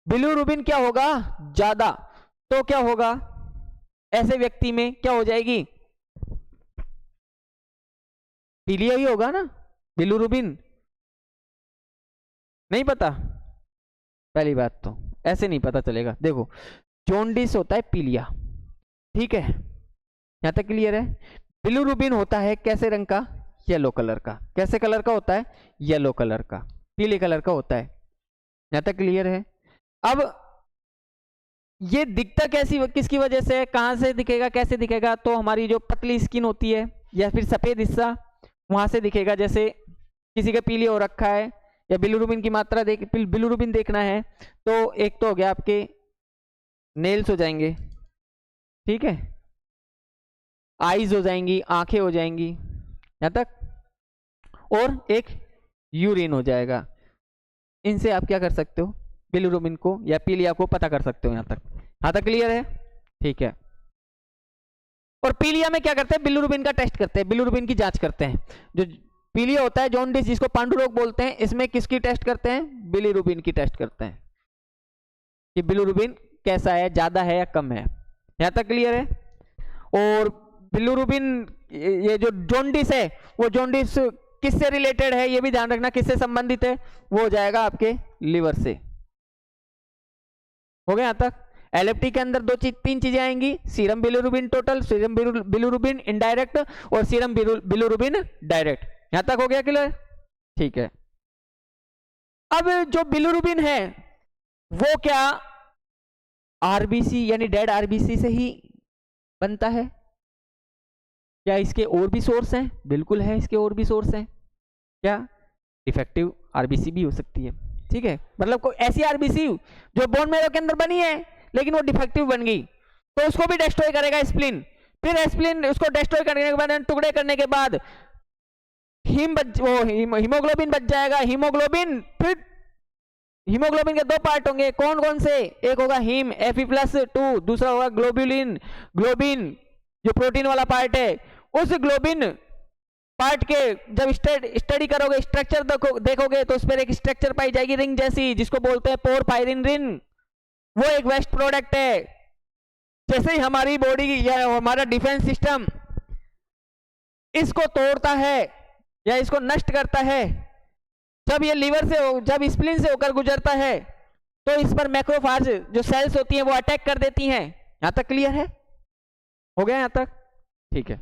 बिलीरुबिन क्या होगा, ज्यादा, तो क्या होगा, ऐसे व्यक्ति में क्या हो जाएगी, पीलिया ही होगा ना। बिलीरुबिन नहीं पता, पहली बात तो ऐसे नहीं पता चलेगा। देखो जॉन्डिस होता है पीलिया, ठीक है, यहां तक क्लियर है। बिलीरुबिन होता है कैसे रंग का, येलो कलर का। कैसे कलर का होता है? येलो कलर का, पीले कलर का होता है। यहां तक क्लियर है? अब ये दिखता किसकी वजह से है, कहां से दिखेगा, कैसे दिखेगा? तो हमारी जो पतली स्किन होती है या फिर सफेद हिस्सा, वहां से दिखेगा। जैसे किसी का पीले हो रखा है या बिलिरुबिन की मात्रा बिलिरुबिन देखना है, तो एक तो हो गया आपके नेल्स हो जाएंगे, ठीक है, आईज हो जाएंगी, आंखें हो जाएंगी यहां तक, और एक यूरिन हो जाएगा। इनसे आप क्या कर सकते हो, बिलिरुबिन को या पीलिया को पता कर सकते हो। यहां तक क्लियर है? ठीक है। और पीलिया में क्या करते हैं, बिलिरुबिन का टेस्ट करते हैं, बिलिरुबिन की जांच करते हैं। जो पीलिया होता है, जॉन्डिस जिसको पांडु रोग बोलते हैं, इसमें किसकी टेस्ट करते हैं? बिलिरुबिन की टेस्ट करते हैं कि बिलिरुबिन कैसा है, ज्यादा है या कम है। यहां तक क्लियर है? और बिलिरुबिन, ये जो जॉन्डिस है, वो जॉन्डिस किससे रिलेटेड है, ये भी ध्यान रखना, किससे संबंधित है? वो हो जाएगा आपके लिवर से। हो गया यहां तक? एलएफटी के अंदर तीन चीजें आएंगी, serum bilirubin total, serum bilirubin indirect और सीरम बिलिरुबिन डायरेक्ट। यहां तक हो गया क्लियर? ठीक है। अब जो बिलिरुबिन है वो क्या आरबीसी यानी डेड आरबीसी से ही बनता है? क्या इसके और भी सोर्स हैं? बिल्कुल है, इसके और भी सोर्स हैं। क्या? डिफेक्टिव आरबीसी भी हो सकती है, ठीक है। मतलब कोई ऐसी आरबीसी जो बोन मैरो के अंदर बनी है लेकिन वो डिफेक्टिव बन गई, तो उसको भी डिस्ट्रॉय करेगा स्प्लिन। फिर स्प्लिन उसको डिस्ट्रॉय करने के बाद, टुकड़े करने के बाद हीमोग्लोबिन बच जाएगा। हीमोग्लोबिन, फिर हीमोग्लोबिन के दो पार्ट होंगे, कौन कौन से? एक होगा हीम Fe+2, दूसरा होगा ग्लोबुलिन। ग्लोबिन जो प्रोटीन वाला पार्ट है, उस ग्लोबिन पार्ट के जब स्टडी करोगे, स्ट्रक्चर देखोगे तो उस पर एक स्ट्रक्चर पाई जाएगी रिंग जैसी, जिसको बोलते हैं पोरफायरिन रिंग। वो एक वेस्ट प्रोडक्ट है। जैसे ही हमारी बॉडी या हमारा डिफेंस सिस्टम इसको तोड़ता है या इसको नष्ट करता है, जब ये लीवर से जब स्प्लिन से होकर गुजरता है, तो इस पर मैक्रोफाज जो सेल्स होती हैं वो अटैक कर देती हैं। यहां तक क्लियर है? हो गया यहां तक? ठीक है।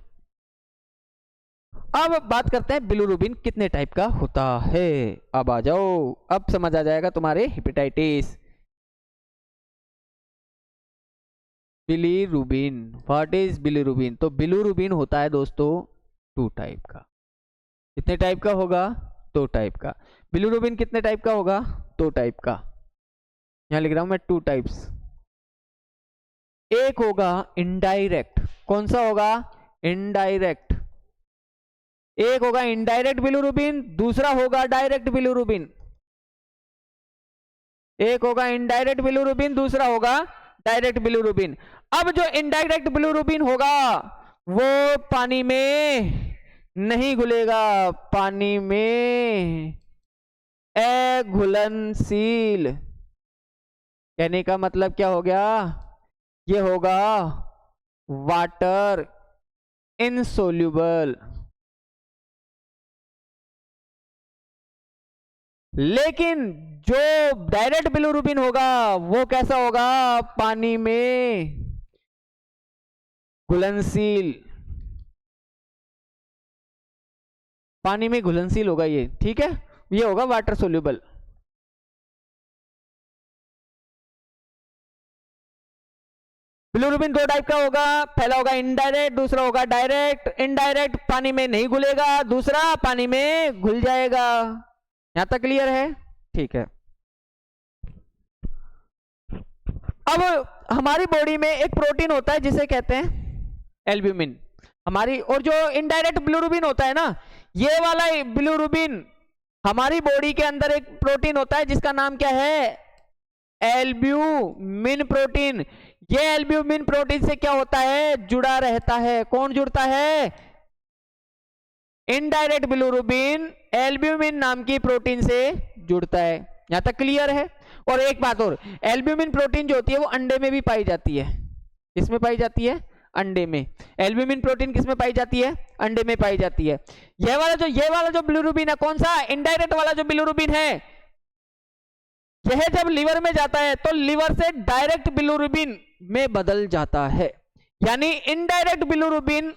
अब बात करते हैं बिलिरुबिन कितने टाइप का होता है। अब आ जाओ, अब समझ आ जाएगा तुम्हारे hepatitis. Bilirubin, what is bilirubin? तो बिलिरुबिन होता है दोस्तों 2 टाइप का। कितने टाइप का होगा? 2 टाइप का। बिलिरुबिन कितने टाइप का होगा? 2 टाइप का। यहां लिख रहा हूं मैं 2 टाइप्स। एक होगा इनडायरेक्ट। कौन सा होगा? इनडायरेक्ट। एक होगा इनडायरेक्ट बिलिरुबिन, दूसरा होगा डायरेक्ट बिलिरुबिन। एक होगा इनडायरेक्ट बिलिरुबिन, दूसरा होगा डायरेक्ट बिलिरुबिन। अब जो इनडायरेक्ट बिलिरुबिन होगा वो पानी में नहीं घुलेगा, पानी में अघुलनशील। कहने का मतलब क्या हो गया? ये होगा वाटर इनसोल्यूबल। लेकिन जो डायरेक्ट बिलिरुबिन होगा वो कैसा होगा? पानी में घुलनशील। पानी में घुलनशील होगा ये, ठीक है। ये होगा वाटर सोल्यूबल। बिलिरुबिन 2 टाइप का होगा। पहला होगा इनडायरेक्ट, दूसरा होगा डायरेक्ट। इनडायरेक्ट पानी में नहीं घुलेगा, दूसरा पानी में घुल जाएगा। यहां तक क्लियर है? ठीक है। अब हमारी बॉडी में एक प्रोटीन होता है जिसे कहते हैं एल्ब्यूमिन। हमारी, और जो इनडायरेक्ट बिलिरुबिन होता है ना, ये वाला बिलिरुबिन, हमारी बॉडी के अंदर एक प्रोटीन होता है जिसका नाम क्या है? Albumin protein. ये एल्ब्यूमिन प्रोटीन से क्या होता है? जुड़ा रहता है। कौन जुड़ता है? इनडायरेक्ट बिलिरुबिन एल्ब्यूमिन नाम की प्रोटीन से जुड़ता है। यहां तक क्लियर है? और एक बात और, एल्ब्यूमिन प्रोटीन जो होती है वो अंडे में भी पाई जाती है। किसमें पाई जाती है? अंडे में। एल्ब्यूमिन प्रोटीन किसमें पाई जाती है? अंडे में पाई जाती है। ये वाला जो बिलिरुबिन है, कौन सा? इनडायरेक्ट वाला जो बिलिरुबिन है, यह जब लिवर में जाता है तो लिवर से डायरेक्ट बिलिरुबिन में बदल जाता है। यानी इनडायरेक्ट बिलिरुबिन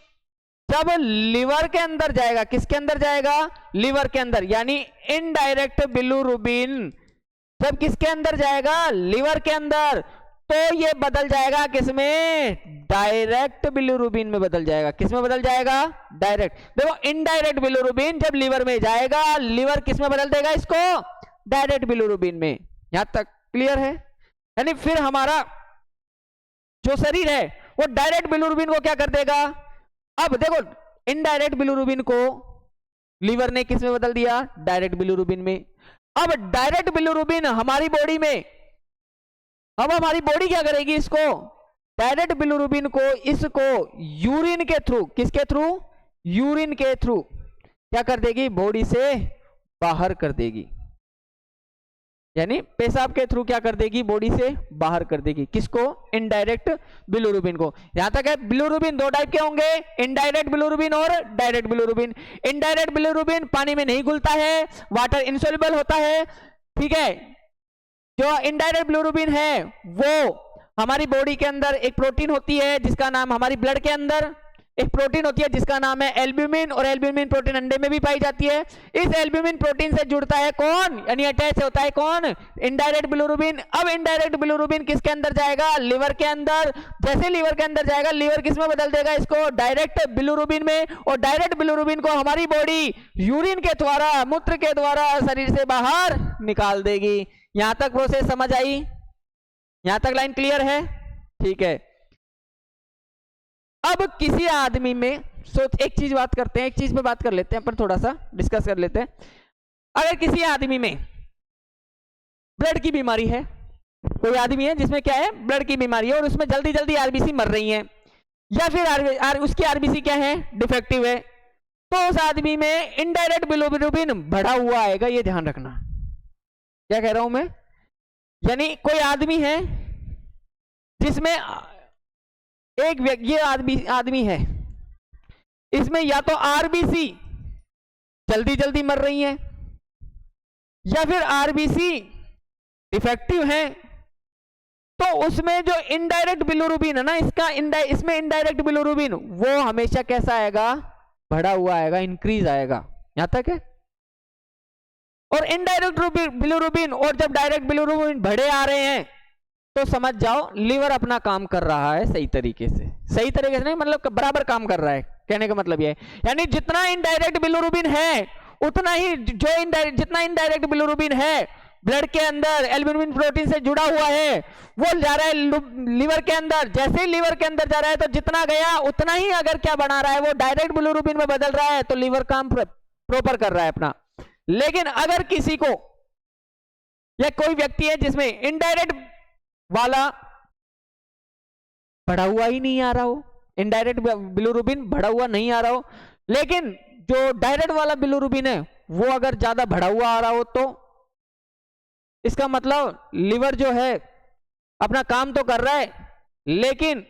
जब लीवर के अंदर जाएगा, किसके अंदर जाएगा? लीवर के अंदर, यानी इनडायरेक्ट बिलिरुबिन जब किसके अंदर जाएगा? लीवर के अंदर, तो ये बदल जाएगा किसमें? डायरेक्ट बिलिरुबिन में बदल जाएगा। किसमें बदल जाएगा? डायरेक्ट। देखो इनडायरेक्ट बिलिरुबिन जब लीवर में जाएगा, लीवर किसमें बदल देगा इसको? डायरेक्ट बिलिरुबिन में। यहां तक क्लियर है? यानी फिर हमारा जो शरीर है वो डायरेक्ट बिलिरुबिन को क्या कर देगा? अब देखो इनडायरेक्ट बिलिरुबिन को लीवर ने किस में बदल दिया? डायरेक्ट बिलिरुबिन में। अब डायरेक्ट बिलिरुबिन हमारी बॉडी में, अब हमारी बॉडी क्या करेगी? इसको डायरेक्ट बिलिरुबिन को, इसको यूरिन के थ्रू, किसके थ्रू? यूरिन के थ्रू क्या कर देगी? बॉडी से बाहर कर देगी, यानी पेशाब के थ्रू क्या कर देगी? बॉडी से बाहर कर देगी। किसको? इनडायरेक्ट बिलिरुबिन को। यहां तक है। बिलिरुबिन दो टाइप के होंगे, इनडायरेक्ट बिलिरुबिन और डायरेक्ट बिलिरुबिन। इनडायरेक्ट बिलिरुबिन पानी में नहीं घुलता है, वाटर इनसॉल्युबल होता है, ठीक है। जो इनडायरेक्ट बिलिरुबिन है वो हमारी बॉडी के अंदर एक प्रोटीन होती है जिसका नाम, हमारी ब्लड के अंदर एक प्रोटीन होती है जिसका नाम है एल्ब्यूमिन, और एल्ब्यूमिन प्रोटीन अंडे में भी पाई जाती है। इस एल्ब्यूमिन प्रोटीन से जुड़ता है कौन? यानी अटैच होता है कौन? Indirect bilirubin. अब इनडायरेक्ट बिलिरुबिन किसके अंदर जाएगा? लीवर के अंदर। जैसे लीवर के अंदर जाएगा, लीवर किस में बदल देगा इसको? डायरेक्ट बिलिरुबिन में। और डायरेक्ट बिलिरुबिन को हमारी बॉडी यूरिन के द्वारा, मूत्र के द्वारा शरीर से बाहर निकाल देगी। यहां तक प्रोसेस समझ आई? यहां तक लाइन क्लियर है? ठीक है। अब किसी आदमी में, एक चीज बात करते हैं, एक चीज पे बात कर लेते हैं, पर थोड़ा सा डिस्कस कर लेते हैं। अगर किसी आदमी में ब्लड की बीमारी है, कोई आदमी है जिसमें क्या है? ब्लड की बीमारी है, और उसमें जल्दी जल्दी आरबीसी मर रही है, या फिर उसकी आरबीसी क्या है? डिफेक्टिव है, तो उस आदमी में इनडायरेक्ट बिलिरुबिन बढ़ा हुआ आएगा। ये ध्यान रखना। क्या कह रहा हूं मैं? यानी कोई आदमी है जिसमें एक ये आदमी है, इसमें या तो आरबीसी जल्दी जल्दी मर रही है, या फिर आरबीसी डिफेक्टिव है, तो उसमें जो इनडायरेक्ट बिलिरुबिन है ना, इसमें इनडायरेक्ट बिलिरुबिन वो हमेशा कैसा आएगा? बढ़ा हुआ आएगा, इंक्रीज आएगा। यहां तक है। और इनडायरेक्ट बिलिरुबिन और जब डायरेक्ट बिलिरुबिन बढ़े आ रहे हैं, तो समझ जाओ लीवर अपना काम कर रहा है सही तरीके से। सही तरीके से नहीं, मतलब बराबर काम कर रहा है, कहने का मतलब यह है। यानी जितना इनडायरेक्ट बिलिरुबिन है, उतना ही जितना इनडायरेक्ट बिलिरुबिन है ब्लड के अंदर एल्ब्यूमिन प्रोटीन से जुड़ा हुआ है, वो जा रहा है लीवर के अंदर। जैसे ही लीवर के अंदर जा रहा है, तो जितना गया उतना ही अगर क्या बना रहा है? वो डायरेक्ट बिलिरुबिन में बदल रहा है, तो लीवर काम प्रॉपर कर रहा है अपना। लेकिन अगर किसी को, या कोई व्यक्ति है जिसमें इनडायरेक्ट वाला बढ़ा हुआ ही नहीं आ रहा हो, इनडायरेक्ट बिलिरुबिन बढ़ा हुआ नहीं आ रहा हो, लेकिन जो डायरेक्ट वाला बिलिरुबिन है वो अगर ज्यादा बढ़ा हुआ आ रहा हो, तो इसका मतलब लीवर जो है अपना काम तो कर रहा है, लेकिन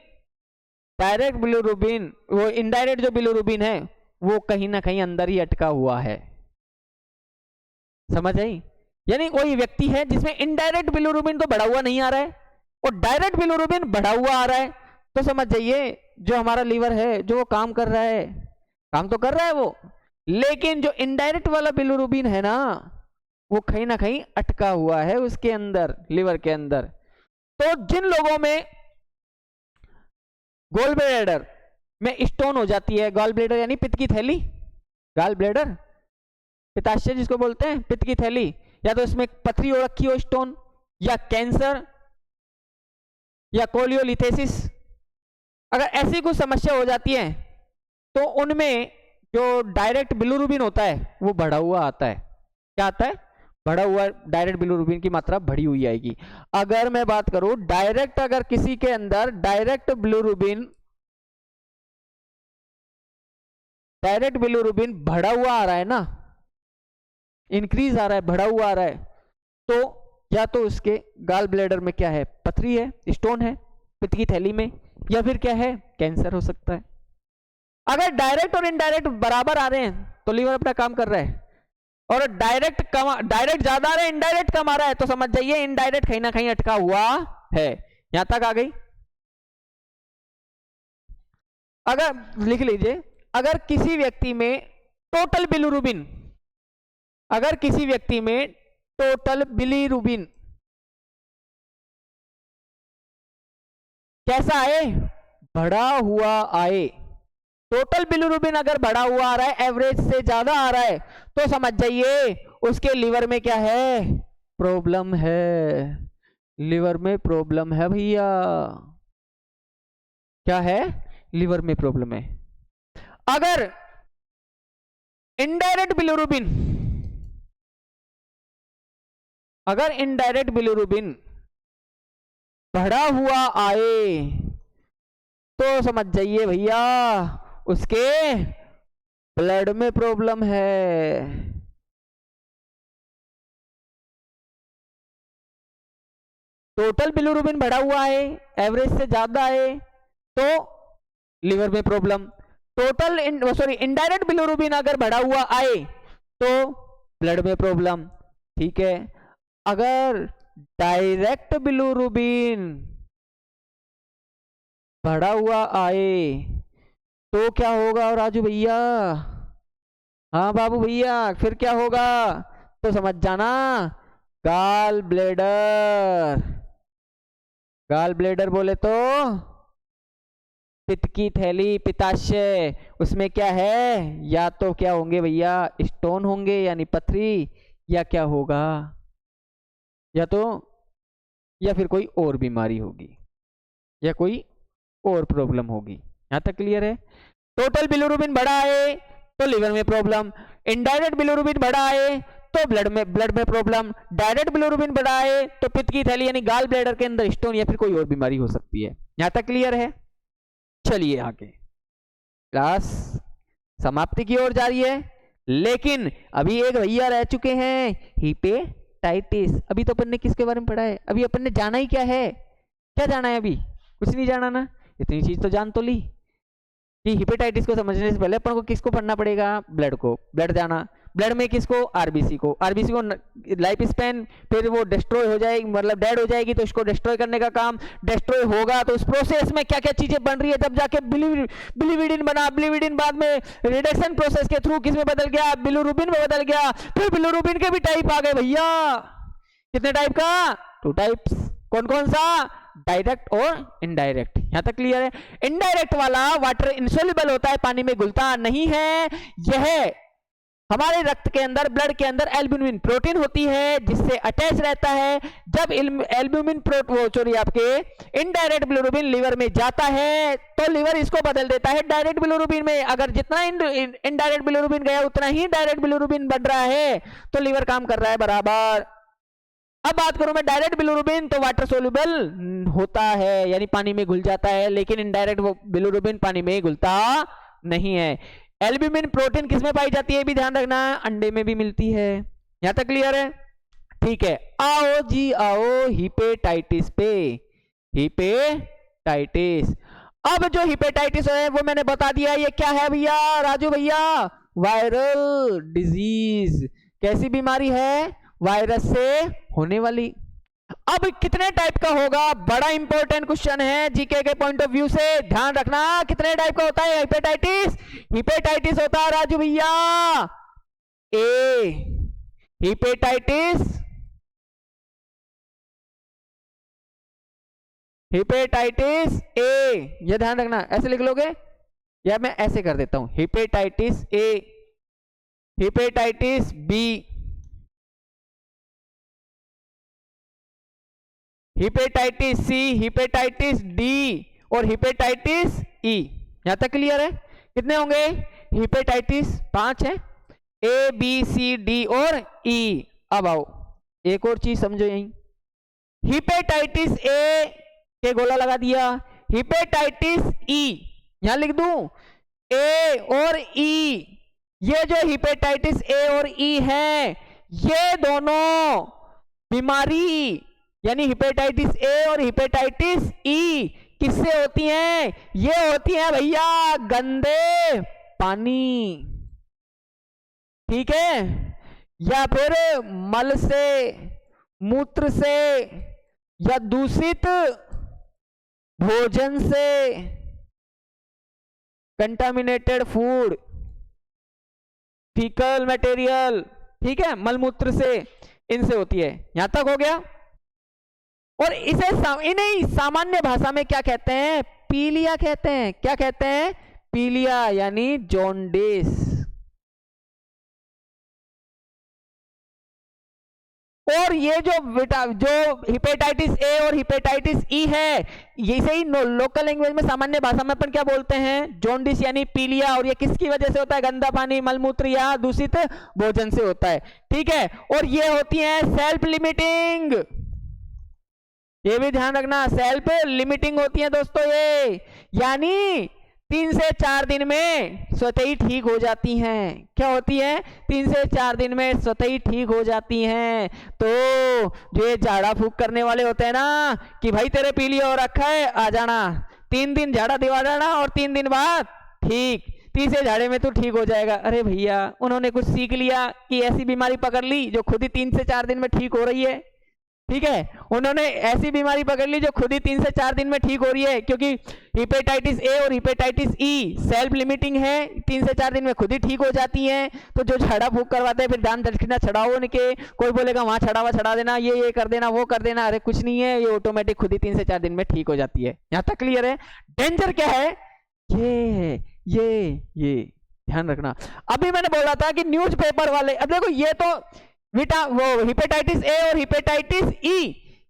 डायरेक्ट बिलिरुबिन, वो इनडायरेक्ट जो बिलिरुबिन है वो कहीं ना कहीं अंदर ही अटका हुआ है। समझ आई? यानी कोई व्यक्ति है जिसमें इनडायरेक्ट बिलिरुबिन तो बढ़ा हुआ नहीं आ रहा है और डायरेक्ट बिलिरुबिन बढ़ा हुआ आ रहा है, तो समझ जाइए जो हमारा लीवर है जो वो काम कर रहा है, काम तो कर रहा है वो, लेकिन जो इनडायरेक्ट वाला बिलिरुबिन है ना, वो कहीं ना कहीं अटका हुआ है उसके अंदर, लीवर के अंदर। तो जिन लोगों में गॉल ब्लैडर में स्टोन हो जाती है, गॉल ब्लैडर यानी पित्त की थैली, गॉल ब्लैडर पित्ताशय जिसको बोलते हैं, पित्त की थैली, या तो इसमें पथरी हो रखी हो, स्टोन, या कैंसर, या कोलियोलिथेसिस, अगर ऐसी कुछ समस्या हो जाती है, तो उनमें जो डायरेक्ट बिलिरुबिन होता है वो बढ़ा हुआ आता है। क्या आता है? बढ़ा हुआ डायरेक्ट बिलिरुबिन की मात्रा बढ़ी हुई आएगी। अगर मैं बात करूं डायरेक्ट, अगर किसी के अंदर डायरेक्ट बिलिरुबिन बढ़ा हुआ आ रहा है ना, इंक्रीज आ रहा है, बढ़ा हुआ आ रहा है, तो या तो उसके गॉल ब्लैडर में क्या है? पथरी है, स्टोन है पित्त की थैली में, या फिर क्या है? कैंसर हो सकता है। अगर डायरेक्ट और इनडायरेक्ट बराबर आ रहे हैं तो लीवर अपना काम कर रहा है, और डायरेक्ट ज्यादा आ रहा है, इनडायरेक्ट कम आ रहा है, तो समझ जाइए इनडायरेक्ट कहीं ना कहीं अटका हुआ है। यहां तक आ गई? अगर लिख लीजिए, अगर किसी व्यक्ति में टोटल बिलिरुबिन, अगर किसी व्यक्ति में टोटल बिलिरुबिन कैसा आए, बढ़ा हुआ आए, टोटल बिलिरुबिन अगर बढ़ा हुआ आ रहा है, एवरेज से ज्यादा आ रहा है, तो समझ जाइए उसके लीवर में क्या है, प्रॉब्लम है, लीवर में प्रॉब्लम है भैया। क्या है, लीवर में प्रॉब्लम है। अगर इनडायरेक्ट बिलिरुबिन, अगर इनडायरेक्ट बिलिरुबिन बढ़ा हुआ आए तो समझ जाइए भैया उसके ब्लड में प्रॉब्लम है। टोटल बिलिरुबिन बढ़ा हुआ है, एवरेज से ज्यादा है, तो लीवर में प्रॉब्लम। टोटल इनडायरेक्ट बिलिरुबिन अगर बढ़ा हुआ आए तो ब्लड में प्रॉब्लम। ठीक है, अगर डायरेक्ट बिलिरुबिन बढ़ा हुआ आए तो क्या होगा राजू भैया? हाँ बाबू भैया, फिर क्या होगा तो समझ जाना, गाल ब्लेडर। गाल ब्लेडर बोले तो पित्त की थैली, पित्ताशय, उसमें क्या है, या तो क्या होंगे भैया, स्टोन होंगे यानी पथरी, या क्या होगा, या तो या फिर कोई और बीमारी होगी, या कोई और प्रॉब्लम होगी। यहां तक क्लियर है? टोटल बिलिरुबिन बढ़ा है तो लीवर में प्रॉब्लम, इनडायरेक्ट बिलिरुबिन बढ़ा है तो ब्लड में प्रॉब्लम, डायरेक्ट बिलिरुबिन बढ़ा है तो पित्त की थैली यानी गाल ब्लैडर के अंदर स्टोन या फिर कोई और बीमारी हो सकती है। यहां तक क्लियर है? चलिए आगे, क्लास समाप्ति की ओर जा रही है, लेकिन अभी एक भैया रह चुके हैं हिपेटाइटिस। अभी तो अपन ने किसके बारे में पढ़ा है? अभी अपन ने जाना ही क्या है, क्या जाना है? अभी कुछ नहीं जाना ना, इतनी चीज तो जान तो ली कि हिपेटाइटिस को समझने से पहले अपन को किसको पढ़ना पड़ेगा, ब्लड को। ब्लड जाना, ब्लड में किसको, आरबीसी को। आरबीसी को लाइफ स्पैन, फिर वो डिस्ट्रॉय हो जाएगी, मतलब डेड हो जाएगी, तो इसको डिस्ट्रॉय करने का काम। डिस्ट्रॉय होगा तो उस प्रोसेस में क्या क्या चीजें बन रही है, तब जाके बिलिरुबिन बना। बिलिरुबिन बाद में रिडक्शन प्रोसेस के थ्रू किस में बदल गया, बिलिरुबिन में बदल गया। फिर बिलिरुबिन के भी टाइप आ गए भैया, कितने टाइप का, 2 टाइप्स। कौन कौन सा, डायरेक्ट और इनडायरेक्ट। यहां तक क्लियर है? इनडायरेक्ट वाला वाटर इनसोल्युबल होता है, पानी में घुलता नहीं है। यह हमारे रक्त के अंदर, ब्लड के अंदर एल्ब्यूमिन प्रोटीन होती है जिससे अटैच रहता है। जब एल्ब्यूमिन आपके इनडायरेक्ट बिलिरुबिन लीवर में जाता है तो लीवर इसको बदल देता है डायरेक्ट बिलिरुबिन में। अगर जितना इनडायरेक्ट बिलिरुबिन गया उतना ही डायरेक्ट बिलिरुबिन बढ़ रहा है, तो लीवर काम कर रहा है बराबर। अब बात करूं मैं डायरेक्ट बिलिरुबिन, तो वाटर सोल्यूबल होता है यानी पानी में घुल जाता है, लेकिन इनडायरेक्ट बिलिरुबिन पानी में घुलता नहीं है। एल्ब्यूमिन प्रोटीन किसमें पाई जाती है, भी ध्यान रखना, अंडे में भी मिलती है। यहां तक क्लियर है? ठीक है, आओ जी आओ हिपेटाइटिस पे। हिपेटाइटिस, अब जो हिपेटाइटिस है वो मैंने बता दिया, ये क्या है भैया, राजू भैया, वायरल डिजीज। कैसी बीमारी है, वायरस से होने वाली। अब कितने टाइप का होगा, बड़ा इंपॉर्टेंट क्वेश्चन है जीके के पॉइंट ऑफ व्यू से, ध्यान रखना। कितने टाइप का होता है हिपेटाइटिस? हिपेटाइटिस होता है राजू भैया ए, हिपेटाइटिस, हिपेटाइटिस ए, ये ध्यान रखना। ऐसे लिख लोगे या मैं ऐसे कर देता हूं, hepatitis A, hepatitis B, hepatitis C, hepatitis D और हिपेटाइटिस ई। यहां तक क्लियर है? कितने होंगे हिपेटाइटिस? 5 है, ए बी सी डी और ई। अब आओ एक और चीज समझो, यहीं हिपेटाइटिस ए के गोला लगा दिया, हिपेटाइटिस ई यहां लिख दूं, ए और ई, ये जो हिपेटाइटिस ए और ई है, ये दोनों बीमारी यानी हिपेटाइटिस ए और हिपेटाइटिस ई किससे होती हैं? ये होती हैं भैया गंदे पानी, ठीक है, या फिर मल से, मूत्र से, या दूषित भोजन से। कंटामिनेटेड फूड, फीकल मटेरियल, ठीक है, मलमूत्र से, इनसे होती है। यहां तक हो गया। और इसे इन्हें सामान्य भाषा में क्या कहते हैं? पीलिया कहते हैं। क्या कहते हैं? पीलिया यानी जॉन्डिस। और ये जो हिपेटाइटिस ए और हिपेटाइटिस ई है, इसे ही लोकल लैंग्वेज में, सामान्य भाषा में अपन क्या बोलते हैं? जॉन्डिस यानी पीलिया। और ये किसकी वजह से होता है? गंदा पानी, मलमूत्र या दूषित भोजन से होता है, ठीक है। और ये होती है सेल्फ लिमिटिंग, ये भी ध्यान रखना, सेल्फ लिमिटिंग होती है दोस्तों ये, यानी 3 से 4 दिन में स्वतः ही ठीक हो जाती हैं। क्या होती है? 3 से 4 दिन में स्वतः ही ठीक हो जाती हैं। तो जो ये झाड़ा फूक करने वाले होते हैं ना कि भाई तेरे पीलिया हो रखा है, आ जाना, 3 दिन झाड़ा दिवा जाना और 3 दिन बाद ठीक, तीसरे झाड़े में तो ठीक हो जाएगा। अरे भैया, उन्होंने कुछ सीख लिया कि ऐसी बीमारी पकड़ ली जो खुद ही 3 से 4 दिन में ठीक हो रही है, ठीक है। उन्होंने ऐसी बीमारी पकड़ ली जो खुद ही 3 से 4 दिन में ठीक हो रही है, क्योंकि हिपेटाइटिस ए और हिपेटाइटिस ई सेल्फ लिमिटिंग है, 3 से 4 दिन में खुद ही ठीक हो जाती हैं। तो जो झाड़ा फूक करवाते हैं, फिर दान दक्षिणा चढ़ाओ उनके, कोई बोलेगा वहां चढ़ावा चढ़ा देना, ये कर देना, वो कर देना, अरे कुछ नहीं है, ये ऑटोमेटिक खुद ही 3 से 4 दिन में ठीक हो जाती है। यहां तक क्लियर है? डेंजर क्या है? ये ध्यान रखना। अभी मैंने बोला था कि न्यूज़पेपर वाले, अब देखो ये तो वो हिपेटाइटिस ए और हिपेटाइटिस ई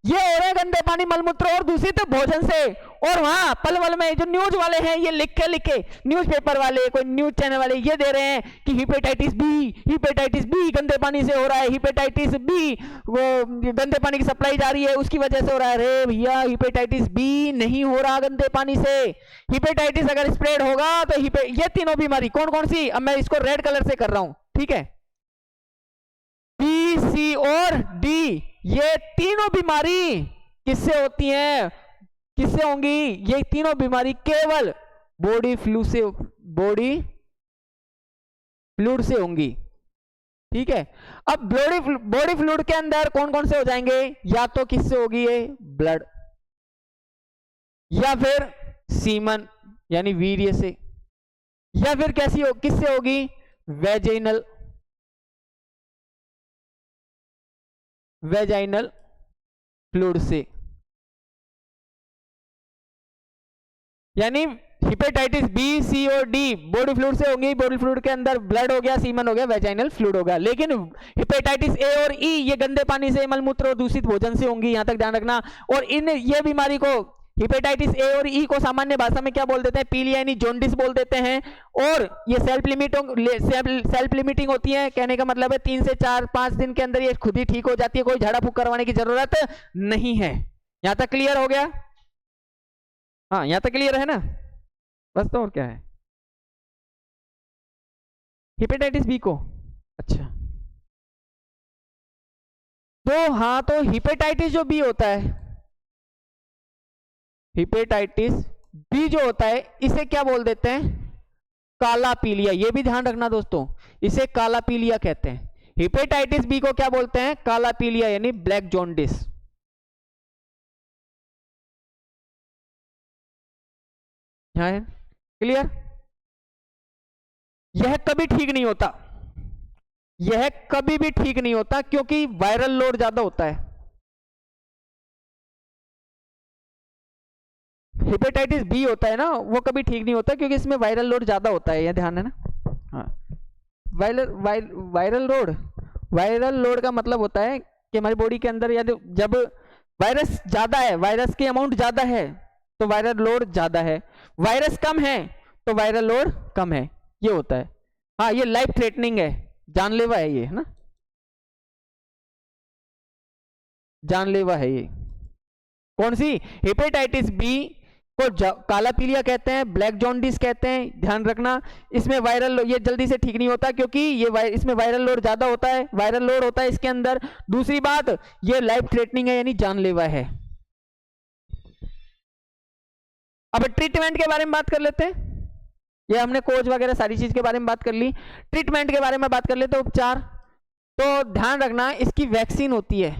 ये हो रहे गंदे पानी, मलमूत्र और दूषित भोजन से। और वहां पलवल में जो न्यूज वाले हैं, ये लिख के न्यूज़पेपर वाले, कोई न्यूज चैनल वाले ये दे रहे हैं कि हिपेटाइटिस बी गंदे पानी से हो रहा है, हिपेटाइटिस बी वो गंदे पानी की सप्लाई जा रही है उसकी वजह से हो रहा है। अरे भैया, हिपेटाइटिस बी नहीं हो रहा गंदे पानी से। हिपेटाइटिस अगर स्प्रेड होगा तो ये तीनों बीमारी कौन कौन सी, अब मैं इसको रेड कलर से कर रहा हूं, ठीक है, बी, सी और डी, ये तीनों बीमारी किससे होती हैं? किससे होंगी? ये तीनों बीमारी केवल बॉडी फ्लूइड से होंगी, ठीक है। अब बॉडी फ्लूइड के अंदर कौन कौन से हो जाएंगे? या तो किससे होगी ये? ब्लड, या फिर सीमन यानी वीर्य से, या फिर किससे होगी? वेजाइनल फ्लूइड से। यानी हिपेटाइटिस बी, सी और डी बॉडी फ्लूइड से होंगी। बॉडी फ्लूइड के अंदर ब्लड हो गया, सीमन हो गया, वेजाइनल फ्लूइड हो गया। लेकिन हिपेटाइटिस ए और ई ये गंदे पानी से, मलमूत्र और दूषित भोजन से होंगी, यहां तक ध्यान रखना। और ये बीमारी को, हिपेटाइटिस ए और ई को सामान्य भाषा में क्या बोल देते हैं? पीलिया यानी जॉन्डिस बोल देते हैं। और ये सेल्फ लिमिटिंग होती है, कहने का मतलब है 3 से 4-5 दिन के अंदर ये खुद ही ठीक हो जाती है, कोई झाड़ा फूक करवाने की जरूरत नहीं है। यहां तक क्लियर हो गया? हाँ, यहां तक क्लियर है ना? बस, तो और क्या है? हिपेटाइटिस बी को, अच्छा, तो हाँ, तो हिपेटाइटिस जो बी होता है, हिपेटाइटिस बी जो होता है, इसे क्या बोल देते हैं? काला पीलिया। ये भी ध्यान रखना दोस्तों, इसे काला पीलिया कहते हैं। हिपेटाइटिस बी को क्या बोलते हैं? काला पीलिया यानी ब्लैक जॉन्डिस। क्लियर? यह कभी ठीक नहीं होता, यह कभी भी ठीक नहीं होता, क्योंकि वायरल लोड ज्यादा होता है। हिपेटाइटिस बी होता है ना, वो कभी ठीक नहीं होता क्योंकि इसमें वायरल लोड ज्यादा होता है, यह ध्यान है ना? हाँ, वायरल लोड का मतलब होता है कि हमारी बॉडी के अंदर यदि जब वायरस ज्यादा है, वायरस की अमाउंट ज्यादा है तो वायरल लोड ज्यादा है, वायरस कम है तो वायरल लोड कम है, ये होता है। हाँ, ये लाइफ थ्रेटनिंग है, जानलेवा है ये, है ना? जानलेवा है ये। कौन सी? हिपेटाइटिस बी को काला पीलिया कहते हैं, ब्लैक जॉन्डिस कहते हैं। ध्यान रखना, इसमें वायरल, ये जल्दी से ठीक नहीं होता क्योंकि ये इसमें वायरल लोड ज्यादा होता है, वायरल लोड होता है इसके अंदर। दूसरी बात, ये लाइफ थ्रेटनिंग है यानी जानलेवा है। अब ट्रीटमेंट के बारे में बात कर लेते हैं। ये हमने कोच वगैरह सारी चीज के बारे में बात कर ली, ट्रीटमेंट के बारे में बात कर लेते हैं। उपचार, तो ध्यान रखना, इसकी वैक्सीन होती है।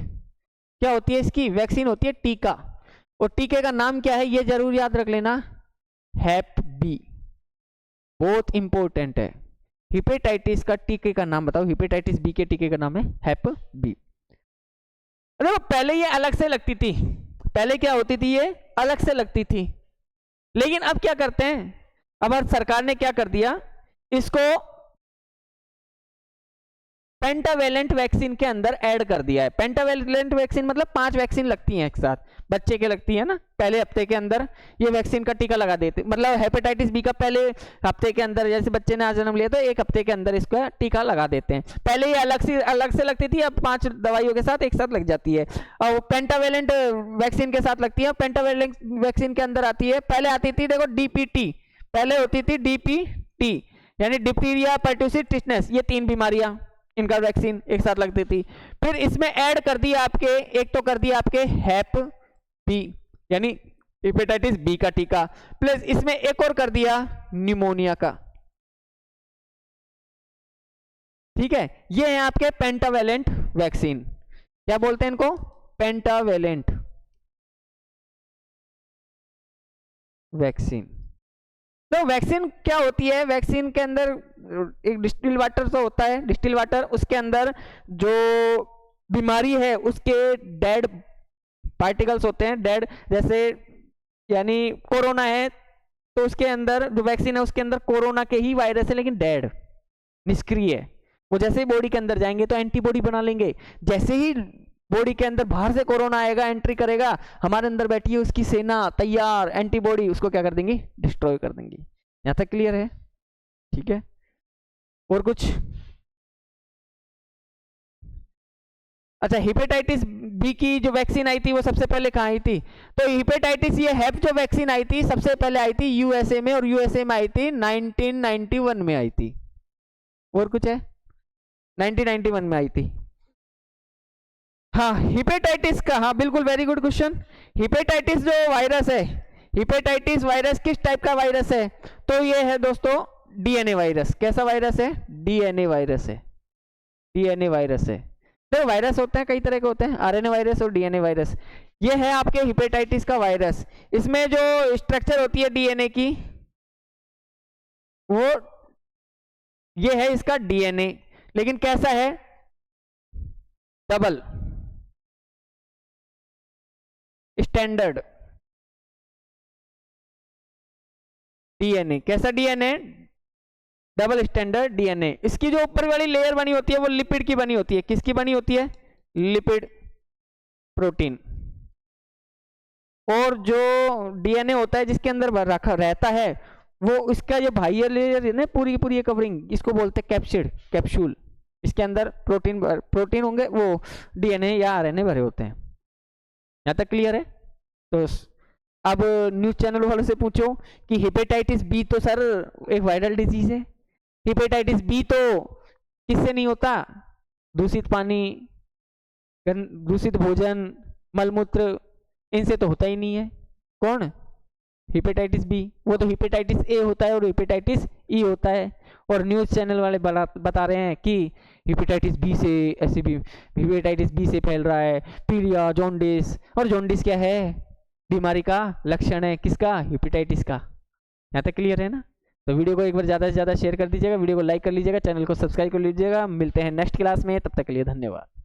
क्या होती है इसकी? वैक्सीन होती है, टीका। और टीके का नाम क्या है ये जरूर याद रख लेना, हैप बी। बहुत इंपॉर्टेंट है। हिपेटाइटिस का टीके का नाम बताओ, हिपेटाइटिस बी के टीके का नाम है हेप बी। देखो पहले ये अलग से लगती थी, पहले क्या होती थी, ये अलग से लगती थी, लेकिन अब क्या करते हैं, अब सरकार ने क्या कर दिया, इसको पेंटावेलेंट वैक्सीन के अंदर ऐड कर दिया है। पेंटावेलेंट वैक्सीन मतलब 5 वैक्सीन लगती हैं एक साथ, बच्चे के लगती है ना, पहले हफ्ते के अंदर ये वैक्सीन का टीका लगा देते, मतलब हेपेटाइटिस बी का पहले हफ्ते के अंदर, जैसे बच्चे ने आज जन्म लिया तो एक हफ्ते के अंदर इसका टीका लगा देते हैं। पहले ये अलग से लगती थी, अब 5 दवाइयों के साथ एक साथ लग जाती है, और पेंटावेलेंट वैक्सीन के साथ लगती है। पेंटावेलेंट वैक्सीन के अंदर आती है, पहले आती थी देखो डीपीटी, पहले होती थी डीपीटी यानी डिप्थीरिया पर्टुसिस टिटनेस, ये 3 बीमारियां, इनका वैक्सीन एक साथ लगती थी। फिर इसमें ऐड कर दिया आपके, एक तो कर दिया आपके हेप बी यानी हेपेटाइटिस बी का टीका, प्लस इसमें एक और कर दिया निमोनिया का। ठीक है, ये है आपके पेंटावेलेंट वैक्सीन, क्या बोलते हैं इनको, पेंटावेलेंट वैक्सीन। तो वैक्सीन क्या होती है, वैक्सीन के अंदर एक डिस्टिल वाटर तो होता है, डिस्टिल वाटर, उसके अंदर जो बीमारी है उसके डेड पार्टिकल्स होते हैं, डेड, जैसे यानी कोरोना है तो उसके अंदर जो वैक्सीन है उसके अंदर कोरोना के ही वायरस है लेकिन डेड, निष्क्रिय है। वो जैसे ही बॉडी के अंदर जाएंगे तो एंटीबॉडी बना लेंगे, जैसे ही बॉडी के अंदर बाहर से कोरोना आएगा, एंट्री करेगा, हमारे अंदर बैठी है उसकी सेना तैयार, एंटीबॉडी उसको क्या कर देंगी, डिस्ट्रॉय कर देंगी। यहां तक क्लियर है? ठीक है, और कुछ? अच्छा, हेपेटाइटिस बी की जो वैक्सीन आई थी वो सबसे पहले कहाँ आई थी, तो हेपेटाइटिस ये हेप जो वैक्सीन आई थी सबसे पहले आई थी यूएसए में, और यूएसए में आई थी 1991 में आई थी। और कुछ है? 1991 में आई थी। हाँ, हेपेटाइटिस का, हाँ बिल्कुल, वेरी गुड क्वेश्चन। हेपेटाइटिस जो वायरस है, हेपेटाइटिस वायरस किस टाइप का वायरस है, तो ये है दोस्तों डीएनए वायरस। कैसा वायरस है? डीएनए वायरस है, डीएनए वायरस है। तो वायरस होते हैं कई तरह के होते हैं, आरएनए वायरस और डीएनए वायरस। ये है आपके हेपेटाइटिस का वायरस। इसमें जो स्ट्रक्चर होती है डीएनए की, वो ये है इसका डीएनए, लेकिन कैसा है, डबल स्टैंडर्ड डीएनए। कैसा डीएनए? Double standard DNA. इसकी जो ऊपर वाली लेयर बनी होती है वो लिपिड की बनी होती है। किसकी बनी होती है? Lipid protein. और जो डीएनए होता है जिसके अंदर रखा रहता है वो इसका जो बाह्य लेयर है ना, पूरी की पूरी कवरिंग, इसको बोलते हैं कैप्सिड, कैप्सूल। इसके अंदर प्रोटीन होंगे, वो डीएनए या आरएनए भरे होते हैं। यहां तक क्लियर है? तो अब न्यूज चैनल वालों से पूछो कि हेपेटाइटिस बी तो सर एक वायरल डिजीज है, हेपेटाइटिस बी तो किससे नहीं होता? दूषित पानी, दूषित भोजन, मलमूत्र, इनसे तो होता ही नहीं है। कौन? Hepatitis B. वो तो हेपेटाइटिस ए होता है और हेपेटाइटिस ई होता है। और न्यूज चैनल वाले बता रहे हैं कि हेपेटाइटिस बी से ऐसे भी, हेपेटाइटिस बी से फैल रहा है पीलिया, जॉन्डिस। और जॉन्डिस क्या है? बीमारी का लक्षण है, किसका? हेपेटाइटिस का। यहाँ तक क्लियर है ना? तो वीडियो को एक बार ज़्यादा से ज़्यादा शेयर कर दीजिएगा, वीडियो को लाइक कर लीजिएगा, चैनल को सब्सक्राइब कर लीजिएगा। मिलते हैं नेक्स्ट क्लास में, तब तक के लिए धन्यवाद।